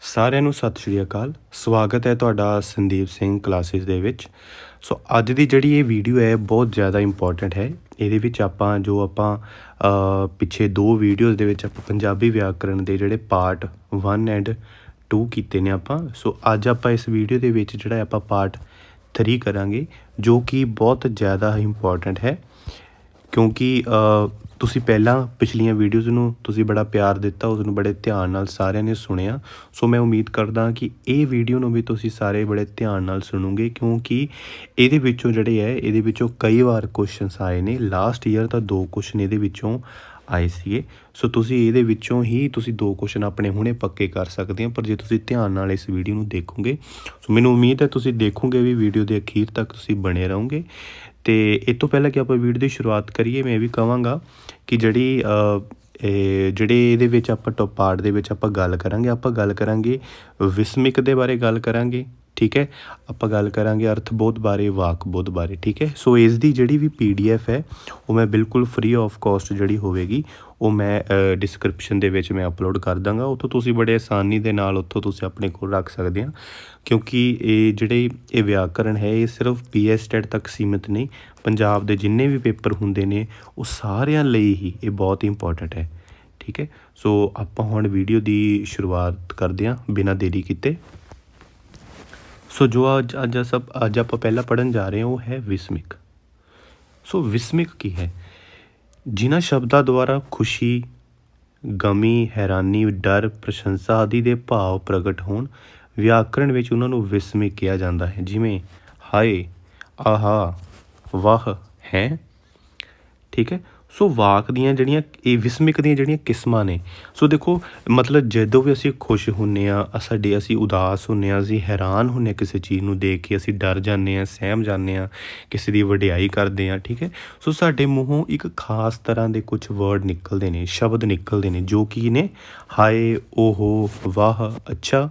ਸਾਰਿਆਂ ਨੂੰ ਸਤਿ ਸ਼੍ਰੀ ਅਕਾਲ। ਸਵਾਗਤ ਹੈ ਤੁਹਾਡਾ ਸੰਦੀਪ ਸਿੰਘ ਕਲਾਸਿਸ ਦੇ ਵਿੱਚ। ਸੋ ਅੱਜ ਦੀ ਜਿਹੜੀ ਇਹ ਵੀਡੀਓ ਹੈ ਬਹੁਤ ਜ਼ਿਆਦਾ ਇੰਪੋਰਟੈਂਟ ਹੈ। ਇਹਦੇ ਵਿੱਚ ਆਪਾਂ ਪਿੱਛੇ 2 ਵੀਡੀਓਜ਼ ਦੇ ਵਿੱਚ ਆਪਾਂ ਪੰਜਾਬੀ ਵਿਆਕਰਣ ਦੇ ਜਿਹੜੇ ਪਾਰਟ 1 ਐਂਡ 2 ਕੀਤੇ ਨੇ ਆਪਾਂ। ਸੋ ਅੱਜ ਆਪਾਂ ਇਸ ਵੀਡੀਓ ਦੇ ਵਿੱਚ ਜਿਹੜਾ ਆਪਾਂ ਪਾਰਟ 3 ਕਰਾਂਗੇ, ਜੋ ਕਿ ਬਹੁਤ ਜ਼ਿਆਦਾ ਇੰਪੋਰਟੈਂਟ ਹੈ ਕਿਉਂਕਿ ਤੁਸੀਂ ਪਹਿਲਾਂ ਪਿਛਲੀਆਂ ਵੀਡੀਓਜ਼ ਨੂੰ ਤੁਸੀਂ ਬੜਾ ਪਿਆਰ ਦਿੱਤਾ, ਉਸ ਨੂੰ ਬੜੇ ਧਿਆਨ ਨਾਲ ਸਾਰਿਆਂ ਨੇ ਸੁਣਿਆ। ਸੋ ਮੈਂ ਉਮੀਦ ਕਰਦਾ ਕਿ ਇਹ ਵੀਡੀਓ ਨੂੰ ਵੀ ਤੁਸੀਂ ਸਾਰੇ ਬੜੇ ਧਿਆਨ ਨਾਲ ਸੁਣੋਗੇ, ਕਿਉਂਕਿ ਇਹਦੇ ਵਿੱਚੋਂ ਕਈ ਵਾਰ ਕੁਐਸਚਨਸ ਆਏ ਨੇ। ਲਾਸਟ ਈਅਰ ਤਾਂ 2 ਕੁਐਸਚਨ ਇਹਦੇ ਵਿੱਚੋਂ ਆਏ ਸੀਗੇ। ਸੋ ਤੁਸੀਂ ਇਹਦੇ ਵਿੱਚੋਂ ਹੀ 2 ਕੁਐਸਚਨ ਆਪਣੇ ਹੁਣੇ ਪੱਕੇ ਕਰ ਸਕਦੇ ਹੋ, ਪਰ ਜੇ ਤੁਸੀਂ ਧਿਆਨ ਨਾਲ ਇਸ ਵੀਡੀਓ ਨੂੰ ਦੇਖੋਗੇ, ਸੋ ਮੈਨੂੰ ਉਮੀਦ ਹੈ ਤੁਸੀਂ ਦੇਖੋਗੇ ਵੀ, ਵੀਡੀਓ ਦੇ ਅਖੀਰ ਤੱਕ ਤੁਸੀਂ ਬਣੇ ਰਹੋਗੇ। ਅਤੇ ਇਹ ਤੋਂ ਪਹਿਲਾਂ ਕਿ ਆਪਾਂ ਵੀਡੀਓ ਦੀ ਸ਼ੁਰੂਆਤ ਕਰੀਏ, ਮੈਂ ਇਹ ਵੀ ਕਹਾਂਗਾ ਕਿ ਜਿਹੜੇ ਇਹਦੇ ਵਿੱਚ ਆਪਾਂ ਪਾਰਟ ਦੇ ਵਿੱਚ ਆਪਾਂ ਗੱਲ ਕਰਾਂਗੇ ਵਿਸਮਿਕ ਦੇ ਬਾਰੇ ਗੱਲ ਕਰਾਂਗੇ, ਠੀਕ ਹੈ। ਆਪਾਂ ਗੱਲ ਕਰਾਂਗੇ ਅਰਥਬੋਧ ਬਾਰੇ, ਵਾਕਬੋਧ ਬਾਰੇ, ਠੀਕ ਹੈ। ਸੋ ਇਸ ਦੀ ਜਿਹੜੀ ਵੀ PDF ਹੈ ਉਹ ਮੈਂ ਬਿਲਕੁਲ ਫ੍ਰੀ ਆਫ ਕਾਸਟ ਜਿਹੜੀ ਹੋਵੇਗੀ ਉਹ ਮੈਂ ਡਿਸਕ੍ਰਿਪਸ਼ਨ ਦੇ ਵਿੱਚ ਮੈਂ ਅਪਲੋਡ ਕਰ ਦਾਂਗਾ। ਉੱਥੋਂ ਤੁਸੀਂ ਬੜੇ ਆਸਾਨੀ ਦੇ ਨਾਲ ਤੁਸੀਂ ਆਪਣੇ ਕੋਲ ਰੱਖ ਸਕਦੇ ਆ, ਕਿਉਂਕਿ ਇਹ ਵਿਆਕਰਣ ਹੈ ਇਹ ਸਿਰਫ PSTET ਤੱਕ ਸੀਮਿਤ ਨਹੀਂ। ਪੰਜਾਬ ਦੇ ਜਿੰਨੇ ਵੀ ਪੇਪਰ ਹੁੰਦੇ ਨੇ ਉਹ ਸਾਰਿਆਂ ਲਈ ਹੀ ਇਹ ਬਹੁਤ ਇੰਪੋਰਟੈਂਟ ਹੈ, ਠੀਕ ਹੈ। ਸੋ ਆਪਾਂ ਹੁਣ ਵੀਡੀਓ ਦੀ ਸ਼ੁਰੂਆਤ ਕਰਦੇ ਹਾਂ ਬਿਨਾਂ ਦੇਰੀ ਕੀਤੇ। ਸੋ ਜੋ ਅੱਜ ਆਪਾਂ ਪਹਿਲਾਂ ਪੜ੍ਹਨ ਜਾ ਰਹੇ ਹਾਂ ਉਹ ਹੈ ਵਿਸਮਿਕ। ਸੋ ਵਿਸਮਿਕ ਕੀ ਹੈ? ਜਿਨ੍ਹਾਂ ਸ਼ਬਦਾਂ ਦੁਆਰਾ ਖੁਸ਼ੀ, ਗਮੀ, ਹੈਰਾਨੀ, ਡਰ, ਪ੍ਰਸ਼ੰਸਾ ਆਦਿ ਦੇ ਭਾਵ ਪ੍ਰਗਟ ਹੋਣ, ਵਿਆਕਰਣ ਵਿੱਚ ਉਹਨਾਂ ਨੂੰ ਵਿਸਮਿਕ ਕਿਹਾ ਜਾਂਦਾ ਹੈ। ਜਿਵੇਂ ਹਾਏ, ਆਹਾ, ਵਾਹ, ਹੈ, ਠੀਕ ਹੈ। ਸੋ ਵਾਕ ਦੀਆਂ ਜਿਹੜੀਆਂ ਇਹ ਵਿਸਮਿਕ ਦੀਆਂ ਜਿਹੜੀਆਂ ਕਿਸਮਾਂ ਨੇ, ਸੋ ਦੇਖੋ ਮਤਲਬ ਜਦੋਂ ਵੀ ਅਸੀਂ ਖੁਸ਼ ਹੁੰਦੇ ਹਾਂ, ਅਸੀਂ ਉਦਾਸ ਹੁੰਦੇ ਹਾਂ, ਅਸੀਂ ਹੈਰਾਨ ਹੁੰਦੇ ਹਾਂ ਕਿਸੇ ਚੀਜ਼ ਨੂੰ ਦੇਖ ਕੇ, ਅਸੀਂ ਡਰ ਜਾਂਦੇ ਹਾਂ, ਸਹਿਮ ਜਾਂਦੇ ਹਾਂ, ਕਿਸੇ ਦੀ ਵਡਿਆਈ ਕਰਦੇ ਹਾਂ, ਠੀਕ ਹੈ। ਸੋ ਸਾਡੇ ਮੂੰਹੋਂ ਇੱਕ ਖਾਸ ਤਰ੍ਹਾਂ ਦੇ ਕੁਝ ਵਰਡ ਨਿਕਲਦੇ ਨੇ, ਸ਼ਬਦ ਨਿਕਲਦੇ ਨੇ, ਜੋ ਕਿ ਨੇ ਹਾਏ, ਓਹੋ, ਵਾਹ, ਅੱਛਾ।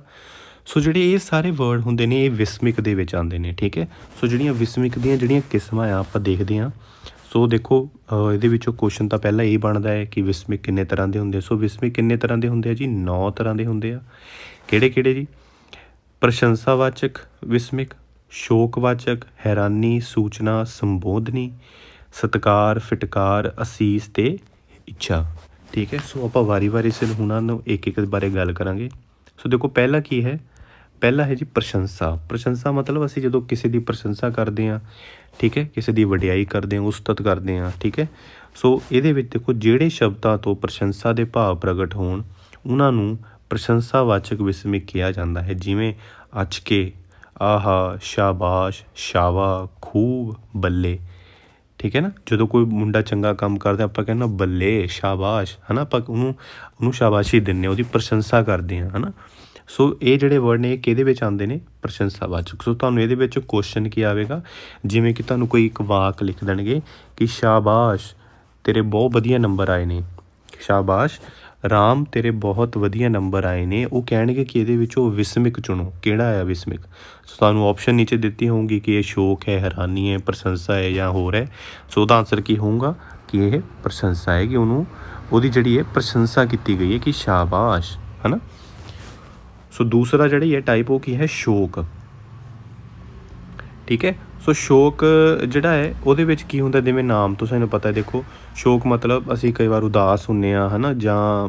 ਸੋ ਜਿਹੜੇ ਇਹ ਸਾਰੇ ਵਰਡ ਹੁੰਦੇ ਨੇ ਇਹ ਵਿਸਮਿਕ ਦੇ ਵਿੱਚ ਆਉਂਦੇ ਨੇ, ਠੀਕ ਹੈ। ਸੋ ਜਿਹੜੀਆਂ ਵਿਸਮਿਕ ਦੀਆਂ ਜਿਹੜੀਆਂ ਕਿਸਮਾਂ ਆ ਆਪਾਂ ਦੇਖਦੇ ਹਾਂ। ਸੋ ਦੇਖੋ ਇਹਦੇ ਵਿੱਚੋਂ ਕੁਐਸਚਨ ਤਾਂ ਪਹਿਲਾਂ ਇਹ ਬਣਦਾ ਹੈ ਕਿ ਵਿਸਮਿਕ ਕਿੰਨੇ ਤਰ੍ਹਾਂ ਦੇ ਹੁੰਦੇ। ਸੋ ਵਿਸਮਿਕ ਕਿੰਨੇ ਤਰ੍ਹਾਂ ਦੇ ਹੁੰਦੇ ਆ ਜੀ? 9 ਤਰ੍ਹਾਂ ਦੇ ਹੁੰਦੇ ਆ। ਕਿਹੜੇ ਜੀ? ਪ੍ਰਸ਼ੰਸਾਵਾਚਕ ਵਿਸਮਿਕ, ਸ਼ੋਕਵਾਚਕ, ਹੈਰਾਨੀ, ਸੂਚਨਾ, ਸੰਬੋਧਨੀ, ਸਤਿਕਾਰ, ਫਿਟਕਾਰ, ਅਸੀਸ ਅਤੇ ਇੱਛਾ, ਠੀਕ ਹੈ। ਸੋ ਆਪਾਂ ਵਾਰੀ ਸਿਰ ਉਹਨਾਂ ਨੂੰ ਇੱਕ ਬਾਰੇ ਗੱਲ ਕਰਾਂਗੇ। ਸੋ ਦੇਖੋ ਪਹਿਲਾ ਕੀ ਹੈ? ਪਹਿਲਾ ਹੈ ਜੀ ਪ੍ਰਸ਼ੰਸਾ ਮਤਲਬ ਅਸੀਂ ਜਦੋਂ ਕਿਸੇ ਦੀ ਪ੍ਰਸ਼ੰਸਾ ਕਰਦੇ ਹਾਂ, ਠੀਕ ਹੈ, ਕਿਸੇ ਦੀ ਵਡਿਆਈ ਕਰਦੇ ਹਾਂ, ਉਸਤਤ ਕਰਦੇ ਹਾਂ, ਠੀਕ ਹੈ। ਸੋ ਇਹਦੇ ਵਿੱਚ ਦੇਖੋ ਜਿਹੜੇ ਸ਼ਬਦਾਂ ਤੋਂ ਪ੍ਰਸ਼ੰਸਾ ਦੇ ਭਾਵ ਪ੍ਰਗਟ ਹੋਣ ਉਹਨਾਂ ਨੂੰ ਪ੍ਰਸ਼ੰਸਾਵਾਚਕ ਵਿਸਮਿਕ ਕਿਹਾ ਜਾਂਦਾ ਹੈ। ਜਿਵੇਂ ਅੱਚਕੇ, ਆਹਾ, ਸ਼ਾਬਾਸ਼, ਸ਼ਾਵਾ, ਖੂਬ, ਬੱਲੇ, ਠੀਕ ਹੈ ਨਾ। ਜਦੋਂ ਕੋਈ ਮੁੰਡਾ ਚੰਗਾ ਕੰਮ ਕਰਦਾ ਆਪਾਂ ਕਹਿੰਦੇ ਬੱਲੇ, ਸ਼ਾਬਾਸ਼, ਹੈ ਨਾ। ਆਪਾਂ ਉਹਨੂੰ ਸ਼ਾਬਾਸ਼ੀ ਦਿੰਦੇ ਹਾਂ, ਉਹਦੀ ਪ੍ਰਸ਼ੰਸਾ ਕਰਦੇ ਹਾਂ, ਹੈ ਨਾ। ਸੋ ਇਹ ਜਿਹੜੇ ਵਰਡ ਨੇ ਇਹ ਕਿਹਦੇ ਵਿੱਚ ਆਉਂਦੇ ਨੇ? ਪ੍ਰਸ਼ੰਸਾਵਾਚਕ। ਸੋ ਤੁਹਾਨੂੰ ਇਹਦੇ ਵਿੱਚ ਕੁਐਸਚਨ ਕੀ ਆਵੇਗਾ? ਜਿਵੇਂ ਕਿ ਤੁਹਾਨੂੰ ਕੋਈ ਇੱਕ ਵਾਕ ਲਿਖ ਦੇਣਗੇ ਕਿ ਸ਼ਾਬਾਸ਼, ਤੇਰੇ ਬਹੁਤ ਵਧੀਆ ਨੰਬਰ ਆਏ ਨੇ, ਸ਼ਾਬਾਸ਼ ਰਾਮ, ਤੇਰੇ ਬਹੁਤ ਵਧੀਆ ਨੰਬਰ ਆਏ ਨੇ। ਉਹ ਕਹਿਣਗੇ ਕਿ ਇਹਦੇ ਵਿੱਚੋਂ ਵਿਸਮਿਕ ਚੁਣੋ, ਕਿਹੜਾ ਆਇਆ ਵਿਸਮਿਕ। ਸੋ ਤੁਹਾਨੂੰ ਆਪਸ਼ਨ ਨੀਚੇ ਦਿੱਤੀ ਹੋਊਗੀ ਕਿ ਇਹ ਸ਼ੋਕ ਹੈ, ਹੈਰਾਨੀ ਹੈ, ਪ੍ਰਸ਼ੰਸਾ ਹੈ ਜਾਂ ਹੋਰ ਹੈ। ਸੋ ਉਹਦਾ ਆਨਸਰ ਕੀ ਹੋਊਗਾ ਕਿ ਇਹ ਪ੍ਰਸ਼ੰਸਾ ਹੈ, ਕਿ ਉਹਦੀ ਜਿਹੜੀ ਹੈ ਪ੍ਰਸ਼ੰਸਾ ਕੀਤੀ ਗਈ ਹੈ ਕਿ ਸ਼ਾਬਾਸ਼, ਹੈ ਨਾ। ਸੋ ਦੂਸਰਾ ਜਿਹੜੀ ਹੈ ਟਾਈਪ ਉਹ ਕੀ ਹੈ? ਸ਼ੋਕ, ਠੀਕ ਹੈ। ਸੋ ਸ਼ੋਕ ਜਿਹੜਾ ਹੈ ਉਹਦੇ ਵਿੱਚ ਕੀ ਹੁੰਦਾ? ਜਿਵੇਂ ਨਾਮ ਤੋਂ ਸਾਨੂੰ ਪਤਾ, ਦੇਖੋ ਸ਼ੋਕ ਮਤਲਬ ਅਸੀਂ ਕਈ ਵਾਰ ਉਦਾਸ ਹੁੰਦੇ ਹਾਂ, ਹੈ ਨਾ, ਜਾਂ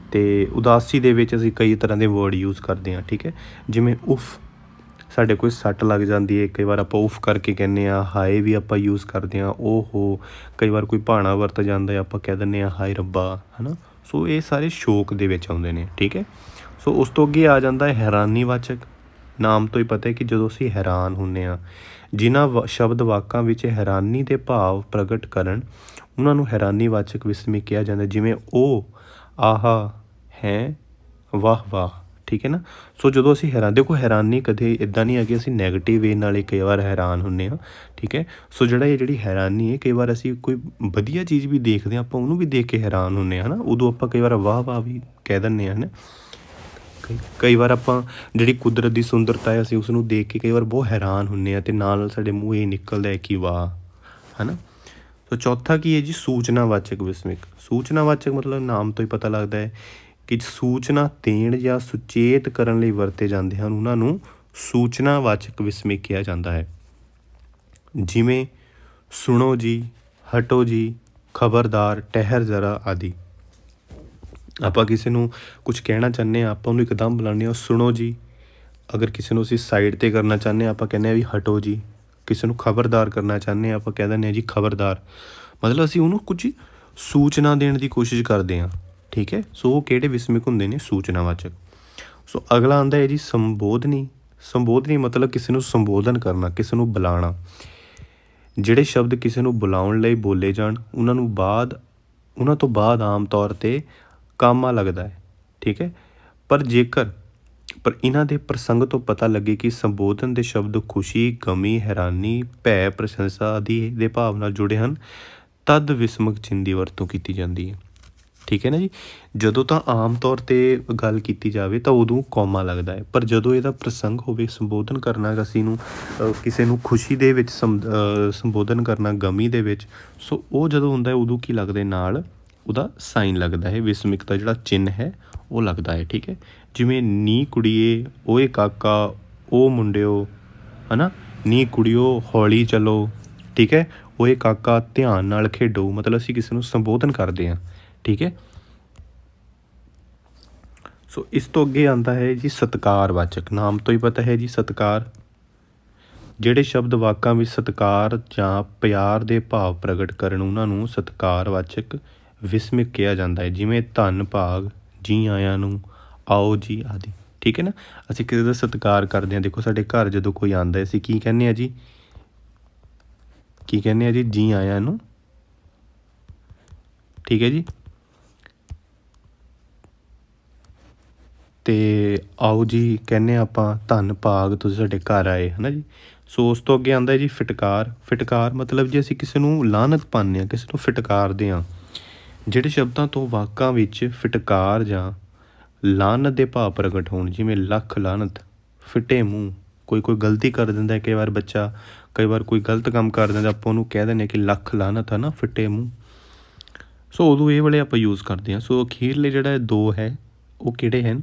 ਅਤੇ ਉਦਾਸੀ ਦੇ ਵਿੱਚ ਅਸੀਂ ਕਈ ਤਰ੍ਹਾਂ ਦੇ ਵਰਡ ਯੂਜ਼ ਕਰਦੇ ਹਾਂ, ਠੀਕ ਹੈ। ਜਿਵੇਂ ਉਫ, ਸਾਡੇ ਕੋਈ ਸੱਟ ਲੱਗ ਜਾਂਦੀ ਹੈ, ਕਈ ਵਾਰ ਆਪਾਂ ਉਫ ਕਰਕੇ ਕਹਿੰਦੇ ਹਾਂ। ਹਾਏ ਵੀ ਆਪਾਂ ਯੂਜ਼ ਕਰਦੇ ਹਾਂ। ਓਹੋ, ਕਈ ਵਾਰ ਕੋਈ ਭਾਣਾ ਵਰਤ ਜਾਂਦਾ ਆਪਾਂ ਕਹਿ ਦਿੰਦੇ ਹਾਂ ਹਾਏ ਰੱਬਾ, ਹੈ ਨਾ। ਸੋ ਇਹ ਸਾਰੇ ਸ਼ੋਕ ਦੇ ਵਿੱਚ ਆਉਂਦੇ ਨੇ, ਠੀਕ ਹੈ। ਸੋ ਉਸ ਤੋਂ ਅੱਗੇ ਆ ਜਾਂਦਾ ਹੈ ਹੈਰਾਨੀਵਾਚਕ। ਨਾਮ ਤੋਂ ਹੀ ਪਤਾ ਹੈ ਕਿ ਜਦੋਂ ਅਸੀਂ ਹੈਰਾਨ ਹੁੰਦੇ ਹਾਂ, ਜਿਨ੍ਹਾਂ ਸ਼ਬਦ ਵਾਕਾਂ ਵਿੱਚ ਹੈਰਾਨੀ ਦੇ ਭਾਵ ਪ੍ਰਗਟ ਕਰਨ ਉਹਨਾਂ ਨੂੰ ਹੈਰਾਨੀਵਾਚਕ ਵਿਸਮਿਕ ਕਿਹਾ ਜਾਂਦਾ। ਜਿਵੇਂ ਉਹ, ਆਹਾ, ਹੈ, ਵਾਹ ਵਾਹ, ਠੀਕ ਹੈ ਨਾ। ਸੋ ਜਦੋਂ ਅਸੀਂ ਦੇਖੋ ਹੈਰਾਨੀ ਕਦੇ ਇੱਦਾਂ ਨਹੀਂ ਹੈ ਕਿ ਅਸੀਂ ਨੈਗੇਟਿਵ ਵੇ ਨਾਲ ਕਈ ਵਾਰ ਹੈਰਾਨ ਹੁੰਦੇ ਹਾਂ, ਠੀਕ ਹੈ। ਸੋ ਜਿਹੜੀ ਹੈਰਾਨੀ ਹੈ, ਕਈ ਵਾਰ ਅਸੀਂ ਕੋਈ ਵਧੀਆ ਚੀਜ਼ ਵੀ ਦੇਖਦੇ ਹਾਂ, ਆਪਾਂ ਉਹਨੂੰ ਵੀ ਦੇਖ ਕੇ ਹੈਰਾਨ ਹੁੰਦੇ ਹਾਂ, ਹੈ ਨਾ। ਉਦੋਂ ਆਪਾਂ ਕਈ ਵਾਰ ਵਾਹ ਵਾਹ ਵੀ ਕਹਿ ਦਿੰਦੇ ਹਾਂ, ਹੈ ਨਾ। ਕਈ ਵਾਰ ਆਪਾਂ ਜਿਹੜੀ ਕੁਦਰਤ ਦੀ ਸੁੰਦਰਤਾ ਹੈ ਅਸੀਂ ਉਸ ਨੂੰ ਦੇਖ ਕੇ ਕਈ ਵਾਰ ਬਹੁਤ ਹੈਰਾਨ ਹੁੰਦੇ ਹਾਂ ਅਤੇ ਨਾਲ ਸਾਡੇ ਮੂੰਹ ਇਹ ਨਿਕਲਦਾ ਹੈ ਕਿ ਵਾਹ, ਹੈ ਨਾ। ਸੋ ਚੌਥਾ ਕੀ ਹੈ ਜੀ? ਸੂਚਨਾਵਾਚਕ ਵਿਸਮਿਕ। ਸੂਚਨਾਵਾਚਕ ਮਤਲਬ ਨਾਮ ਤੋਂ ਹੀ ਪਤਾ ਲੱਗਦਾ ਹੈ ਕਿ ਸੂਚਨਾ ਦੇਣ ਜਾਂ ਸੁਚੇਤ ਕਰਨ ਲਈ ਵਰਤੇ ਜਾਂਦੇ ਹਨ ਉਹਨਾਂ ਨੂੰ ਸੂਚਨਾਵਾਚਕ ਵਿਸਮਿਕ ਕਿਹਾ ਜਾਂਦਾ ਹੈ। ਜਿਵੇਂ ਸੁਣੋ ਜੀ, ਹਟੋ ਜੀ, ਖਬਰਦਾਰ, ਠਹਿਰ ਜ਼ਰਾ ਆਦਿ। ਆਪਾਂ ਕਿਸੇ ਨੂੰ ਕੁਝ ਕਹਿਣਾ ਚਾਹੁੰਦੇ ਹਾਂ, ਆਪਾਂ ਉਹਨੂੰ ਇੱਕਦਮ ਬੁਲਾਉਂਦੇ ਹਾਂ ਸੁਣੋ ਜੀ। ਅਗਰ ਕਿਸੇ ਨੂੰ ਅਸੀਂ ਸਾਈਡ 'ਤੇ ਕਰਨਾ ਚਾਹੁੰਦੇ ਹਾਂ ਆਪਾਂ ਕਹਿੰਦੇ ਹਾਂ ਵੀ ਹਟੋ ਜੀ। ਕਿਸੇ ਨੂੰ ਖਬਰਦਾਰ ਕਰਨਾ ਚਾਹੁੰਦੇ ਹਾਂ ਆਪਾਂ ਕਹਿ ਦਿੰਦੇ ਹਾਂ ਜੀ ਖਬਰਦਾਰ। ਮਤਲਬ ਅਸੀਂ ਉਹਨੂੰ ਕੁਝ ਸੂਚਨਾ ਦੇਣ ਦੀ ਕੋਸ਼ਿਸ਼ ਕਰਦੇ ਹਾਂ, ਠੀਕ ਹੈ। ਸੋ ਉਹ ਕਿਹੜੇ ਵਿਸਮਿਕ ਹੁੰਦੇ ਨੇ? ਸੂਚਨਾਵਾਚਕ। ਸੋ ਅਗਲਾ ਆਉਂਦਾ ਹੈ ਜੀ ਸੰਬੋਧਨੀ। ਸੰਬੋਧਨੀ ਮਤਲਬ ਕਿਸੇ ਨੂੰ ਸੰਬੋਧਨ ਕਰਨਾ, ਕਿਸੇ ਨੂੰ ਬੁਲਾਉਣਾ। ਜਿਹੜੇ ਸ਼ਬਦ ਕਿਸੇ ਨੂੰ ਬੁਲਾਉਣ ਲਈ ਬੋਲੇ ਜਾਣ ਉਹਨਾਂ ਤੋਂ ਬਾਅਦ ਆਮ ਤੌਰ 'ਤੇ ਕਾਮਾ ਲੱਗਦਾ ਹੈ, ਠੀਕ ਹੈ। ਪਰ ਇਹਨਾਂ ਦੇ ਪ੍ਰਸੰਗ ਤੋਂ ਪਤਾ ਲੱਗੇ ਕਿ ਸੰਬੋਧਨ ਦੇ ਸ਼ਬਦ ਖੁਸ਼ੀ, ਗਮੀ, ਹੈਰਾਨੀ, ਭੈ, ਪ੍ਰਸ਼ੰਸਾ ਆਦਿ ਦੇ ਭਾਵ ਨਾਲ ਜੁੜੇ ਹਨ, ਤਦ ਵਿਸਮਕ ਚਿੰਨ੍ਹ ਦੀ ਵਰਤੋਂ ਕੀਤੀ ਜਾਂਦੀ ਹੈ, ਠੀਕ ਹੈ ਨਾ ਜੀ। ਜਦੋਂ ਤਾਂ ਆਮ ਤੌਰ 'ਤੇ ਗੱਲ ਕੀਤੀ ਜਾਵੇ ਤਾਂ ਉਦੋਂ ਕੌਮਾ ਲੱਗਦਾ ਹੈ, ਪਰ ਜਦੋਂ ਇਹਦਾ ਪ੍ਰਸੰਗ ਹੋਵੇ ਸੰਬੋਧਨ ਕਰਨਾ ਕਿਸੇ ਨੂੰ ਖੁਸ਼ੀ ਦੇ ਵਿੱਚ ਸੰਬੋਧਨ ਕਰਨਾ, ਗਮੀ ਦੇ ਵਿੱਚ, ਸੋ ਉਹ ਜਦੋਂ ਹੁੰਦਾ ਹੈ ਉਦੋਂ ਕੀ ਲੱਗਦਾ ਨਾਲ ਉਹਦਾ ਸਾਈਨ ਲੱਗਦਾ ਹੈ, ਵਿਸਮਿਕ ਦਾ ਜਿਹੜਾ ਚਿੰਨ੍ਹ ਹੈ ਉਹ ਲੱਗਦਾ ਹੈ, ਠੀਕ ਹੈ। ਜਿਵੇਂ ਨੀ ਕੁੜੀਏ, ਓਏ ਕਾਕਾ, ਉਹ ਮੁੰਡਿਓ, ਹੈ ਨਾ। ਨੀ ਕੁੜੀਓ ਹੌਲੀ ਚਲੋ, ਠੀਕ ਹੈ। ਓਏ ਕਾਕਾ ਧਿਆਨ ਨਾਲ ਖੇਡੋ। ਮਤਲਬ ਅਸੀਂ ਕਿਸੇ ਨੂੰ ਸੰਬੋਧਨ ਕਰਦੇ ਹਾਂ, ਠੀਕ ਹੈ। ਸੋ ਇਸ ਤੋਂ ਅੱਗੇ ਆਉਂਦਾ ਹੈ ਜੀ ਸਤਿਕਾਰਵਾਚਕ। ਨਾਮ ਤੋਂ ਹੀ ਪਤਾ ਹੈ ਜੀ ਸਤਿਕਾਰ। ਜਿਹੜੇ ਸ਼ਬਦ ਵਾਕਾਂ ਵਿੱਚ ਸਤਿਕਾਰ ਜਾਂ ਪਿਆਰ ਦੇ ਭਾਵ ਪ੍ਰਗਟ ਕਰਨ ਉਹਨਾਂ ਨੂੰ ਸਤਿਕਾਰਵਾਚਕ ਵਿਸਮਿਕ ਕਿਹਾ ਜਾਂਦਾ ਹੈ। ਜਿਵੇਂ ਧੰਨ ਭਾਗ, ਜੀ ਆਇਆਂ ਨੂੰ, ਆਓ ਜੀ ਆਦਿ, ਠੀਕ ਹੈ ਨਾ। ਅਸੀਂ ਕਿਸੇ ਦਾ ਸਤਿਕਾਰ ਕਰਦੇ ਹਾਂ। ਦੇਖੋ ਸਾਡੇ ਘਰ ਜਦੋਂ ਕੋਈ ਆਉਂਦਾ ਅਸੀਂ ਕੀ ਕਹਿੰਦੇ ਹਾਂ ਜੀ? ਕੀ ਕਹਿੰਦੇ ਹਾਂ ਜੀ? ਜੀ ਆਇਆਂ ਨੂੰ, ਠੀਕ ਹੈ ਜੀ। ਅਤੇ ਆਓ ਜੀ ਕਹਿੰਦੇ ਆਪਾਂ, ਧੰਨ ਭਾਗ ਤੁਸੀਂ ਸਾਡੇ ਘਰ ਆਏ, ਹੈ ਨਾ ਜੀ। ਸੋ ਉਸ ਤੋਂ ਅੱਗੇ ਆਉਂਦਾ ਜੀ ਫਿਟਕਾਰ। ਫਿਟਕਾਰ ਮਤਲਬ ਜੇ ਅਸੀਂ ਕਿਸੇ ਨੂੰ ਲਾਹਨਤ ਪਾਉਂਦੇ ਹਾਂ, ਕਿਸੇ ਨੂੰ ਫਿਟਕਾਰਦੇ ਹਾਂ। ਜਿਹੜੇ ਸ਼ਬਦਾਂ ਤੋਂ ਵਾਕਾਂ ਵਿੱਚ ਫਿਟਕਾਰ ਜਾਂ ਲਾਹਨਤ ਦੇ ਭਾਵ ਪ੍ਰਗਟ ਹੋਣ, ਜਿਵੇਂ ਲੱਖ ਲਾਹਨਤ, ਫਿੱਟੇ ਮੂੰਹ। ਕੋਈ ਗਲਤੀ ਕਰ ਦਿੰਦਾ, ਕਈ ਵਾਰ ਬੱਚਾ ਕਈ ਵਾਰ ਕੋਈ ਗਲਤ ਕੰਮ ਕਰ ਦਿੰਦਾ, ਆਪਾਂ ਉਹਨੂੰ ਕਹਿ ਦਿੰਦੇ ਕਿ ਲੱਖ ਲਾਹਨਤ, ਹੈ ਨਾ, ਫਿੱਟੇ ਮੂੰਹ। ਸੋ ਉਦੋਂ ਇਹ ਵਾਲੇ ਆਪਾਂ ਯੂਜ਼ ਕਰਦੇ ਹਾਂ। ਸੋ ਅਖੀਰਲੇ ਜਿਹੜਾ 2 ਹੈ ਉਹ ਕਿਹੜੇ ਹਨ?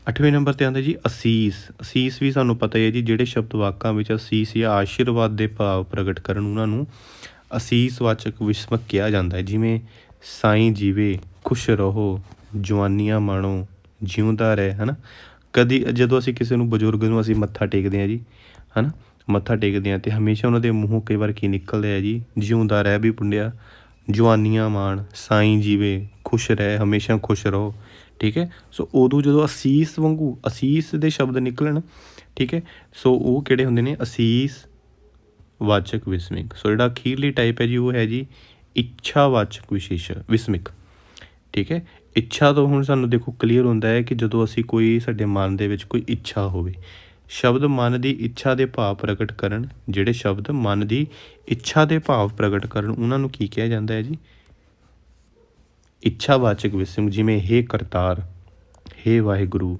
8ਵੇਂ ਨੰਬਰ 'ਤੇ ਆਉਂਦਾ ਜੀ ਅਸੀਸ। ਅਸੀਸ ਵੀ ਸਾਨੂੰ ਪਤਾ ਹੀ ਹੈ ਜੀ, ਜਿਹੜੇ ਸ਼ਬਦ ਵਾਕਾਂ ਵਿੱਚ ਅਸੀਸ ਜਾਂ ਆਸ਼ੀਰਵਾਦ ਦੇ ਭਾਵ ਪ੍ਰਗਟ ਕਰਨ ਉਹਨਾਂ ਨੂੰ ਅਸੀਸਵਾਚਕ ਵਿਸਮਕ ਕਿਹਾ ਜਾਂਦਾ ਹੈ। ਜਿਵੇਂ ਸਾਈਂ ਜੀਵੇ, ਖੁਸ਼ ਰਹੋ, ਜਵਾਨੀਆਂ ਮਾਣੋ, ਜਿਉਂਦਾ ਰਹਿ, ਹੈ ਨਾ। ਕਦੀ ਜਦੋਂ ਅਸੀਂ ਕਿਸੇ ਨੂੰ ਬਜ਼ੁਰਗ ਨੂੰ ਅਸੀਂ ਮੱਥਾ ਟੇਕਦੇ ਹਾਂ ਜੀ, ਹੈ ਨਾ, ਮੱਥਾ ਟੇਕਦੇ ਹਾਂ ਅਤੇ ਹਮੇਸ਼ਾ ਉਹਨਾਂ ਦੇ ਮੂੰਹੋਂ ਕਈ ਵਾਰ ਕੀ ਨਿਕਲਦਾ ਹੈ ਜੀ? ਜਿਉਂਦਾ ਰਹਿ ਵੀ ਪੁੰਡਿਆ, ਜਵਾਨੀਆਂ ਮਾਣ, ਸਾਈਂ ਜੀਵੇ, ਖੁਸ਼ ਰਹਿ, ਹਮੇਸ਼ਾ ਖੁਸ਼ ਰਹੋ, ਠੀਕ ਹੈ। ਸੋ ਉਦੋਂ ਜਦੋਂ ਅਸੀਸ ਵਾਂਗੂ ਅਸੀਸ ਦੇ ਸ਼ਬਦ ਨਿਕਲਣ, ਠੀਕ ਹੈ, ਸੋ ਉਹ ਕਿਹੜੇ ਹੁੰਦੇ ਨੇ? ਅਸੀਸ ਵਾਚਕ ਵਿਸਮਿਕ। ਸੋ ਜਿਹੜਾ ਅਖੀਰਲੀ ਟਾਈਪ ਹੈ ਜੀ ਉਹ ਹੈ ਜੀ ਇੱਛਾਵਾਚਕ ਵਿਸਮਿਕ, ਠੀਕ ਹੈ। ਇੱਛਾ ਤੋਂ ਹੁਣ ਸਾਨੂੰ ਦੇਖੋ ਕਲੀਅਰ ਹੁੰਦਾ ਹੈ ਕਿ ਜਦੋਂ ਅਸੀਂ ਸਾਡੇ ਮਨ ਦੇ ਵਿੱਚ ਕੋਈ ਇੱਛਾ ਹੋਵੇ, ਸ਼ਬਦ ਮਨ ਦੀ ਇੱਛਾ ਦੇ ਭਾਵ ਪ੍ਰਗਟ ਕਰਨ, ਜਿਹੜੇ ਸ਼ਬਦ ਮਨ ਦੀ ਇੱਛਾ ਦੇ ਭਾਵ ਪ੍ਰਗਟ ਕਰਨ ਉਹਨਾਂ ਨੂੰ ਕੀ ਕਿਹਾ ਜਾਂਦਾ ਹੈ ਜੀ? ਇੱਛਾਵਾਚਕ ਵਿਸਮਿਕ। ਜਿਵੇਂ ਹੇ ਕਰਤਾਰ, ਹੇ ਵਾਹਿਗੁਰੂ,